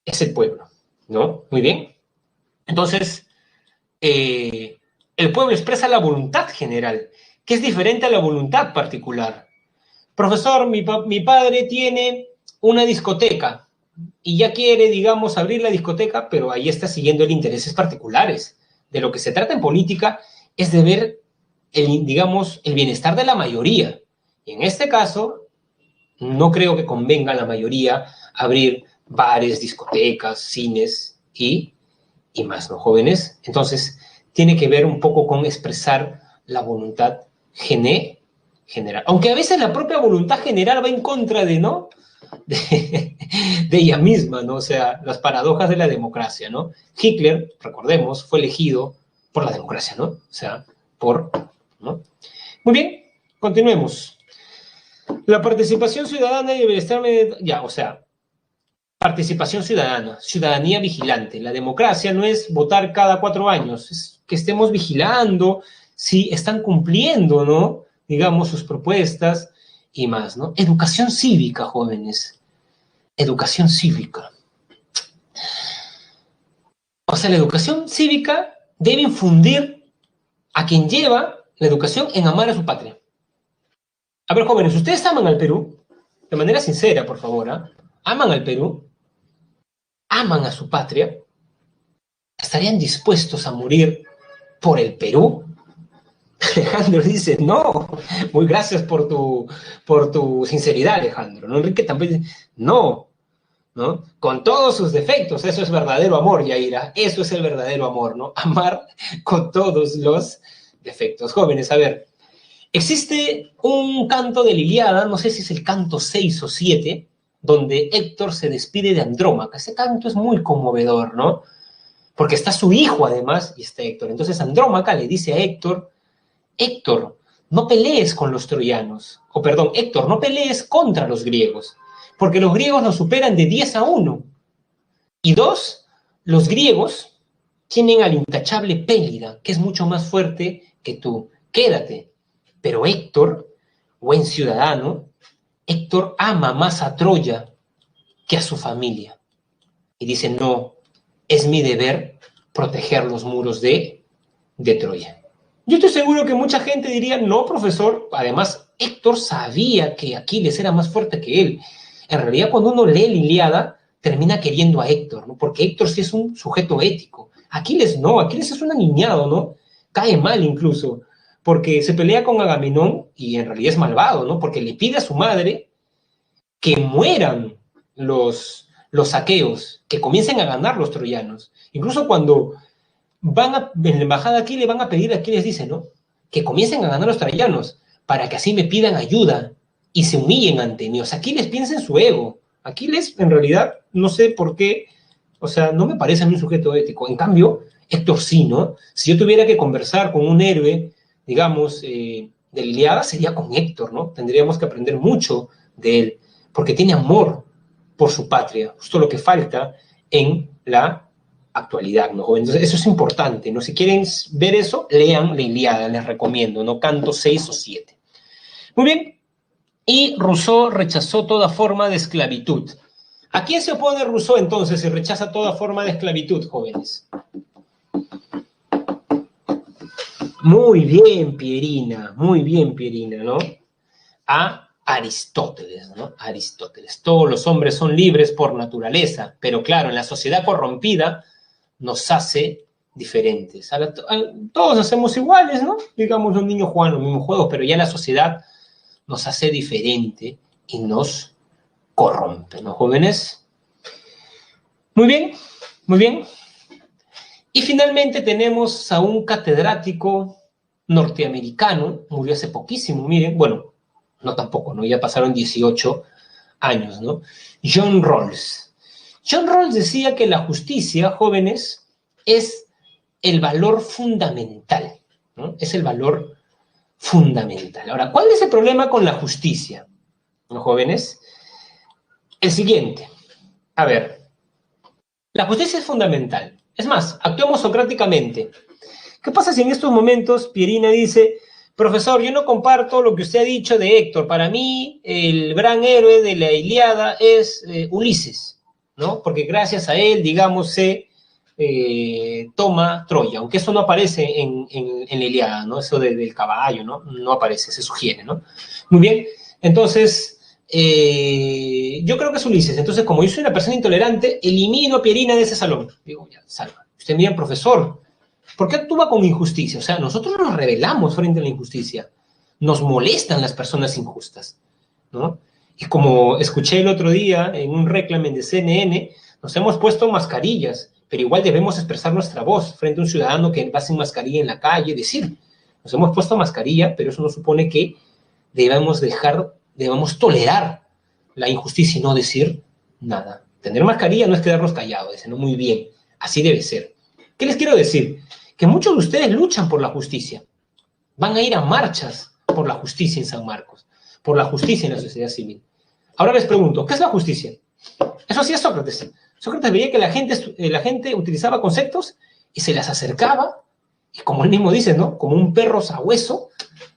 es el pueblo, ¿no? Muy bien. Entonces, el pueblo expresa la voluntad general, que es diferente a la voluntad particular. Profesor, mi padre tiene una discoteca y ya quiere, digamos, abrir la discoteca, pero ahí está siguiendo el intereses particulares. De lo que se trata en política es de ver, digamos, el bienestar de la mayoría. Y en este caso, no creo que convenga a la mayoría abrir bares, discotecas, cines y más, ¿no, jóvenes? Entonces, tiene que ver un poco con expresar la voluntad general. Aunque a veces la propia voluntad general va en contra de, ¿no? De ella misma, ¿no? O sea, las paradojas de la democracia, ¿no? Hitler, recordemos, fue elegido por la democracia, ¿no? O sea, ¿no? Muy bien, continuemos. La participación ciudadana y el bienestar, ya, o sea, participación ciudadana, ciudadanía vigilante. La democracia no es votar cada 4 años, es que estemos vigilando si están cumpliendo, ¿no? Digamos, sus propuestas y más, ¿no? Educación cívica, jóvenes. Educación cívica. O sea, la educación cívica debe infundir a quien lleva la educación en amar a su patria. A ver, jóvenes, ¿ustedes aman al Perú? De manera sincera, por favor, ¿eh? ¿Aman al Perú? ¿Aman a su patria? ¿Estarían dispuestos a morir por el Perú? Alejandro dice, no, muy gracias por tu sinceridad, Alejandro. ¿No? Enrique también dice, no, ¿no? Con todos sus defectos, eso es verdadero amor, Yaira, eso es el verdadero amor, ¿no? Amar con todos los defectos. Jóvenes, a ver, existe un canto de la Ilíada, no sé si es el canto 6 o 7, donde Héctor se despide de Andrómaca. Ese canto es muy conmovedor, ¿no? Porque está su hijo además y está Héctor. Entonces Andrómaca le dice a Héctor, Héctor, no pelees con los troyanos. O perdón, Héctor, no pelees contra los griegos, porque los griegos nos superan de 10-1. Y 2, los griegos tienen al intachable Pélida, que es mucho más fuerte que tú. Quédate. Pero Héctor, buen ciudadano, Héctor ama más a Troya que a su familia. Y dice, no, es mi deber proteger los muros de Troya. Yo estoy seguro que mucha gente diría, no, profesor, además Héctor sabía que Aquiles era más fuerte que él. En realidad, cuando uno lee la Ilíada, termina queriendo a Héctor, ¿no? Porque Héctor sí es un sujeto ético. Aquiles no, Aquiles es un aniñado, ¿no? Cae mal incluso, porque se pelea con Agamenón y en realidad es malvado, ¿no? Porque le pide a su madre que mueran los aqueos, que comiencen a ganar los troyanos. Incluso cuando en la embajada aquí le van a pedir, aquí les dice, ¿no? Que comiencen a ganar los troyanos, para que así me pidan ayuda y se humillen ante mí. O sea, Aquiles piensa en su ego. Aquiles, en realidad, no sé por qué, o sea, no me parece a mí un sujeto ético. En cambio, Héctor sí, ¿no? Si yo tuviera que conversar con un héroe, digamos, de la Ilíada, sería con Héctor, ¿no? Tendríamos que aprender mucho de él, porque tiene amor por su patria, justo lo que falta en la actualidad, ¿no? Entonces, eso es importante, ¿no? Si quieren ver eso, lean la Ilíada, les recomiendo, ¿no? Canto 6 o 7. Muy bien, y Rousseau rechazó toda forma de esclavitud. ¿A quién se opone Rousseau entonces y rechaza toda forma de esclavitud, jóvenes? Muy bien, Pierina, ¿no? A Aristóteles, ¿no? Aristóteles. Todos los hombres son libres por naturaleza, pero claro, en la sociedad corrompida nos hace diferentes. Todos hacemos iguales, ¿no? Digamos, los niños juegan los mismos juegos, pero ya la sociedad nos hace diferente y nos corrompe, ¿no, jóvenes? Muy bien, muy bien. Y finalmente tenemos a un catedrático norteamericano, murió hace poquísimo, miren, bueno, no tampoco, ¿no? Ya pasaron 18 años, ¿no? John Rawls. John Rawls decía que la justicia, jóvenes, es el valor fundamental, ¿no? Es el valor fundamental. Ahora, ¿cuál es el problema con la justicia, ¿no, jóvenes? El siguiente. A ver, la justicia es fundamental. Es más, actuemos socráticamente. ¿Qué pasa si en estos momentos Pierina dice, profesor, yo no comparto lo que usted ha dicho de Héctor, para mí el gran héroe de la Ilíada es Ulises, ¿no? Porque gracias a él, digamos, se toma Troya, aunque eso no aparece en la Ilíada, ¿no? Eso del caballo, ¿no? No aparece, se sugiere, ¿no? Muy bien, entonces yo creo que es Ulises. Entonces, como yo soy una persona intolerante, elimino a Pierina de ese salón. Digo, ya, salva. Usted mira, profesor, ¿por qué actúa con injusticia? O sea, nosotros nos rebelamos frente a la injusticia. Nos molestan las personas injustas, ¿no? Y como escuché el otro día en un reclamen de CNN, nos hemos puesto mascarillas, pero igual debemos expresar nuestra voz frente a un ciudadano que va sin mascarilla en la calle, decir, nos hemos puesto mascarilla, pero eso no supone que debemos tolerar la injusticia y no decir nada. Tener mascarilla no es quedarnos callados, dicen, ¿no? Muy bien, así debe ser. ¿Qué les quiero decir? Que muchos de ustedes luchan por la justicia. Van a ir a marchas por la justicia en San Marcos, por la justicia en la sociedad civil. Ahora les pregunto, ¿qué es la justicia? Eso sí es Sócrates. Sócrates veía que la gente utilizaba conceptos y se las acercaba, y como él mismo dice, ¿no? Como un perro sabueso,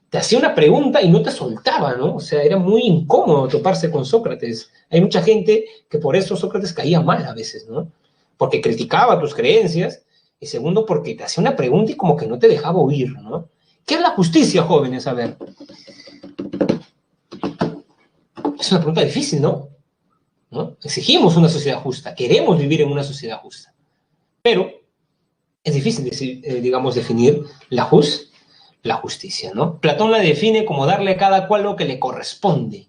te hacía una pregunta y no te soltaba, ¿no? O sea, era muy incómodo toparse con Sócrates. Hay mucha gente que por eso Sócrates caía mal a veces, ¿no? Porque criticaba tus creencias, y segundo, porque te hacía una pregunta y como que no te dejaba oír, ¿no? ¿Qué es la justicia, jóvenes? A ver. Es una pregunta difícil, ¿no? Exigimos una sociedad justa, queremos vivir en una sociedad justa. Pero es difícil, digamos, definir la justicia, ¿no? Platón la define como darle a cada cual lo que le corresponde,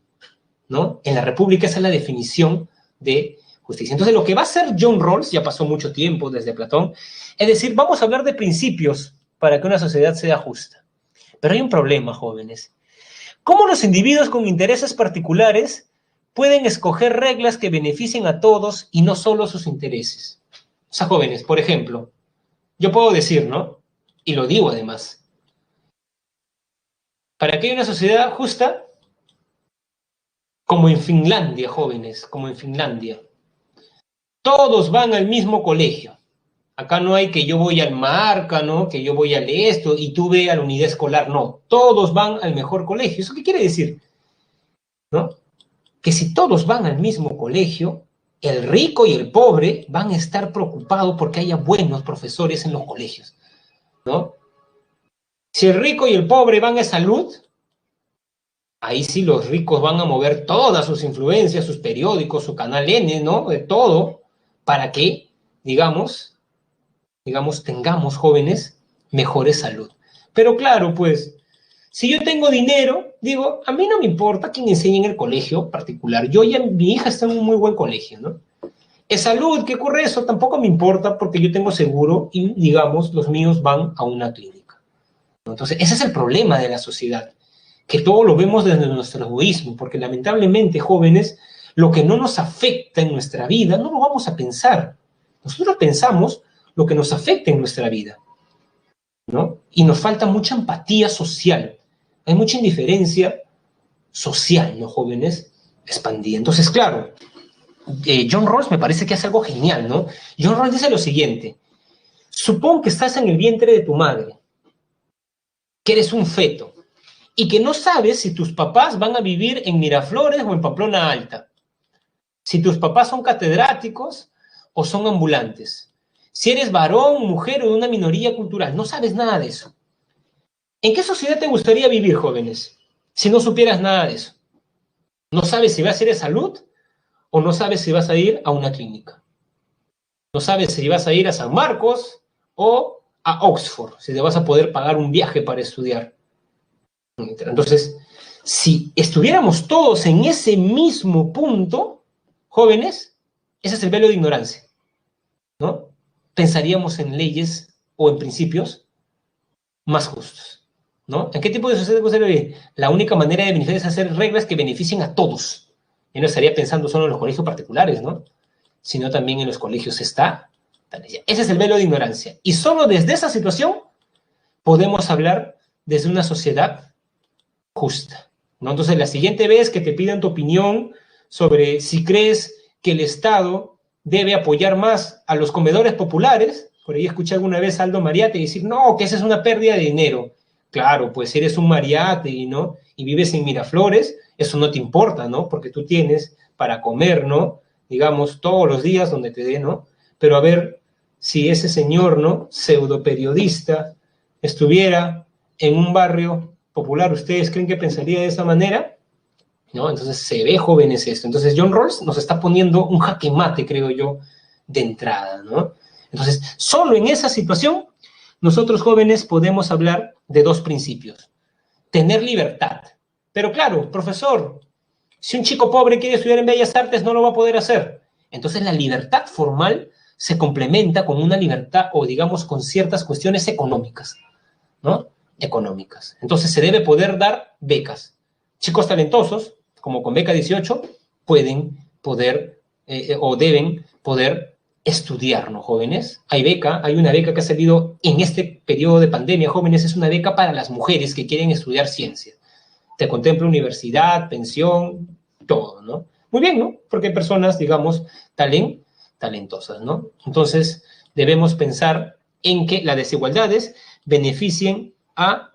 ¿no? En la República esa es la definición de justicia. Entonces, lo que va a hacer John Rawls, ya pasó mucho tiempo desde Platón, es decir, vamos a hablar de principios para que una sociedad sea justa. Pero hay un problema, jóvenes. ¿Cómo los individuos con intereses particulares pueden escoger reglas que beneficien a todos y no solo sus intereses? O sea, jóvenes, por ejemplo, yo puedo decir, ¿no? Y lo digo además. Para que haya una sociedad justa, como en Finlandia, jóvenes, como en Finlandia, todos van al mismo colegio. Acá no hay que yo voy al Marca, ¿no? Que yo voy al esto y tú ve a la unidad escolar. No, todos van al mejor colegio. ¿Eso qué quiere decir? ¿No? Que si todos van al mismo colegio, el rico y el pobre van a estar preocupados porque haya buenos profesores en los colegios, ¿no? Si el rico y el pobre van a salud, Ahí sí los ricos van a mover todas sus influencias, sus periódicos, su canal N, ¿no? De todo, para que, digamos, tengamos jóvenes mejores salud. Pero claro, pues, si yo tengo dinero, digo, a mí no me importa quién enseñe en el colegio particular. Mi hija está en un muy buen colegio, ¿no? En salud, ¿qué ocurre eso? Tampoco me importa porque yo tengo seguro y, digamos, los míos van a una clínica. Entonces, ese es el problema de la sociedad, que todo lo vemos desde nuestro egoísmo, porque lamentablemente, jóvenes, lo que no nos afecta en nuestra vida, no lo vamos a pensar. Nosotros pensamos lo que nos afecta en nuestra vida, ¿no? Y nos falta mucha empatía social. Hay mucha indiferencia social, ¿no, jóvenes? Expandida. Entonces, claro, John Rawls me parece que hace algo genial, ¿no? John Rawls dice lo siguiente: supón que estás en el vientre de tu madre, que eres un feto, y que no sabes si tus papás van a vivir en Miraflores o en Pamplona Alta, si tus papás son catedráticos o son ambulantes, si eres varón, mujer o de una minoría cultural, no sabes nada de eso. ¿En qué sociedad te gustaría vivir, jóvenes, si no supieras nada de eso? No sabes si vas a ir a salud o no sabes si vas a ir a una clínica. No sabes si vas a ir a San Marcos o a Oxford, si te vas a poder pagar un viaje para estudiar. Entonces, si estuviéramos todos en ese mismo punto, jóvenes, ese es el velo de ignorancia, ¿no? Pensaríamos en leyes o en principios más justos, ¿no? ¿En qué tipo de sociedad gustaría vivir? La única manera de beneficiar es hacer reglas que beneficien a todos. Yo no estaría pensando solo en los colegios particulares, ¿no? Sino también en los colegios está. Ese es el velo de ignorancia. Y solo desde esa situación podemos hablar desde una sociedad justa, ¿no? Entonces, la siguiente vez que te pidan tu opinión sobre si crees que el Estado debe apoyar más a los comedores populares, por ahí escuché alguna vez a Aldo Mariate decir, no, que esa es una pérdida de dinero. Claro, pues si eres un Mariate, ¿no? Y vives en Miraflores, eso no te importa, ¿no? Porque tú tienes para comer, ¿no? Digamos, todos los días donde te dé, ¿no? Pero a ver si ese señor, ¿no? Pseudo periodista estuviera en un barrio popular, ¿ustedes creen que pensaría de esa manera? ¿No? Entonces se ve, jóvenes, esto. Entonces John Rawls nos está poniendo un jaque mate, creo yo, de entrada, ¿no? Entonces, solo en esa situación, nosotros jóvenes podemos hablar de dos principios. Tener libertad. Pero claro, profesor, si un chico pobre quiere estudiar en Bellas Artes, no lo va a poder hacer. Entonces la libertad formal se complementa con una libertad, o digamos, con ciertas cuestiones económicas, ¿no? Económicas. Entonces se debe poder dar becas. Chicos talentosos, como con beca 18, pueden poder o deben poder estudiar, ¿no, jóvenes? Hay una beca que ha salido en este periodo de pandemia, jóvenes, es una beca para las mujeres que quieren estudiar ciencia. Te contempla universidad, pensión, todo, ¿no? Muy bien, ¿no? Porque hay personas, digamos, talentosas, ¿no? Entonces, debemos pensar en que las desigualdades beneficien a,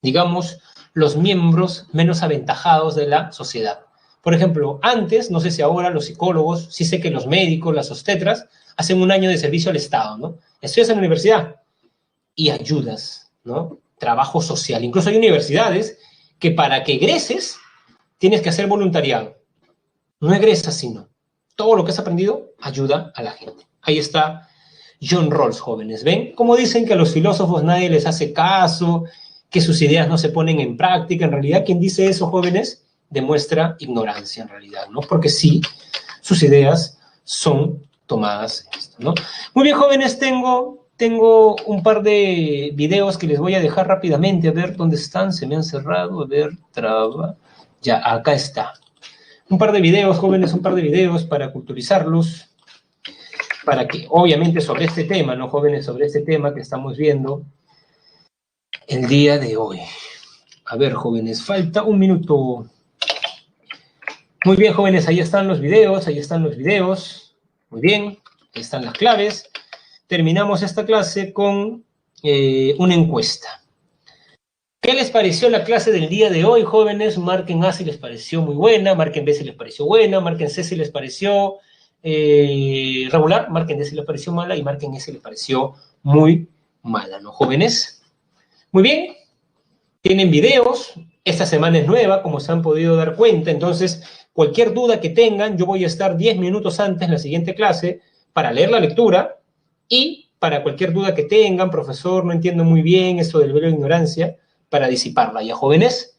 digamos, los miembros menos aventajados de la sociedad. Por ejemplo, antes, no sé si ahora los psicólogos, sí sé que los médicos, las obstetras, hacen un año de servicio al Estado, ¿no? Estudias en la universidad y ayudas, ¿no? Trabajo social. Incluso hay universidades que para que egreses tienes que hacer voluntariado. No egresas, sino todo lo que has aprendido ayuda a la gente. Ahí está John Rawls, jóvenes. ¿Ven? Como dicen que a los filósofos nadie les hace caso, que sus ideas no se ponen en práctica. En realidad, quien dice eso, jóvenes, demuestra ignorancia en realidad, ¿no? Porque sí, sus ideas son tomadas en esto, ¿no? Muy bien, jóvenes, tengo un par de videos que les voy a dejar rápidamente, a ver dónde están, se me han cerrado, a ver, traba, ya, acá está. Un par de videos, jóvenes, un par de videos para culturizarlos, para que, obviamente, sobre este tema, ¿no, jóvenes? Sobre este tema que estamos viendo el día de hoy. A ver, jóvenes, falta un minuto. Muy bien, jóvenes, ahí están los videos, Muy bien, ahí están las claves. Terminamos esta clase con una encuesta. ¿Qué les pareció la clase del día de hoy, jóvenes? Marquen A si les pareció muy buena, marquen B si les pareció buena, marquen C si les pareció regular, marquen D si les pareció mala y marquen E si les pareció muy mala, ¿no, jóvenes? Muy bien, tienen videos, Esta semana es nueva, como se han podido dar cuenta, entonces cualquier duda que tengan, yo voy a estar 10 minutos antes en la siguiente clase para leer la lectura y para cualquier duda que tengan, profesor, no entiendo muy bien esto del velo de ignorancia, para disiparla. ¿Ya, jóvenes?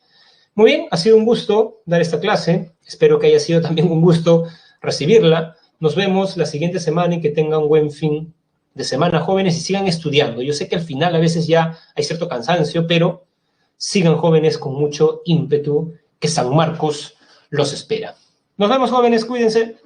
Muy bien, ha sido un gusto dar esta clase, espero que haya sido también un gusto recibirla. Nos vemos la siguiente semana y que tengan un buen fin de semana, jóvenes, y sigan estudiando. Yo sé que al final a veces ya hay cierto cansancio, pero sigan, jóvenes, con mucho ímpetu, que San Marcos los espera. Nos vemos, jóvenes, cuídense.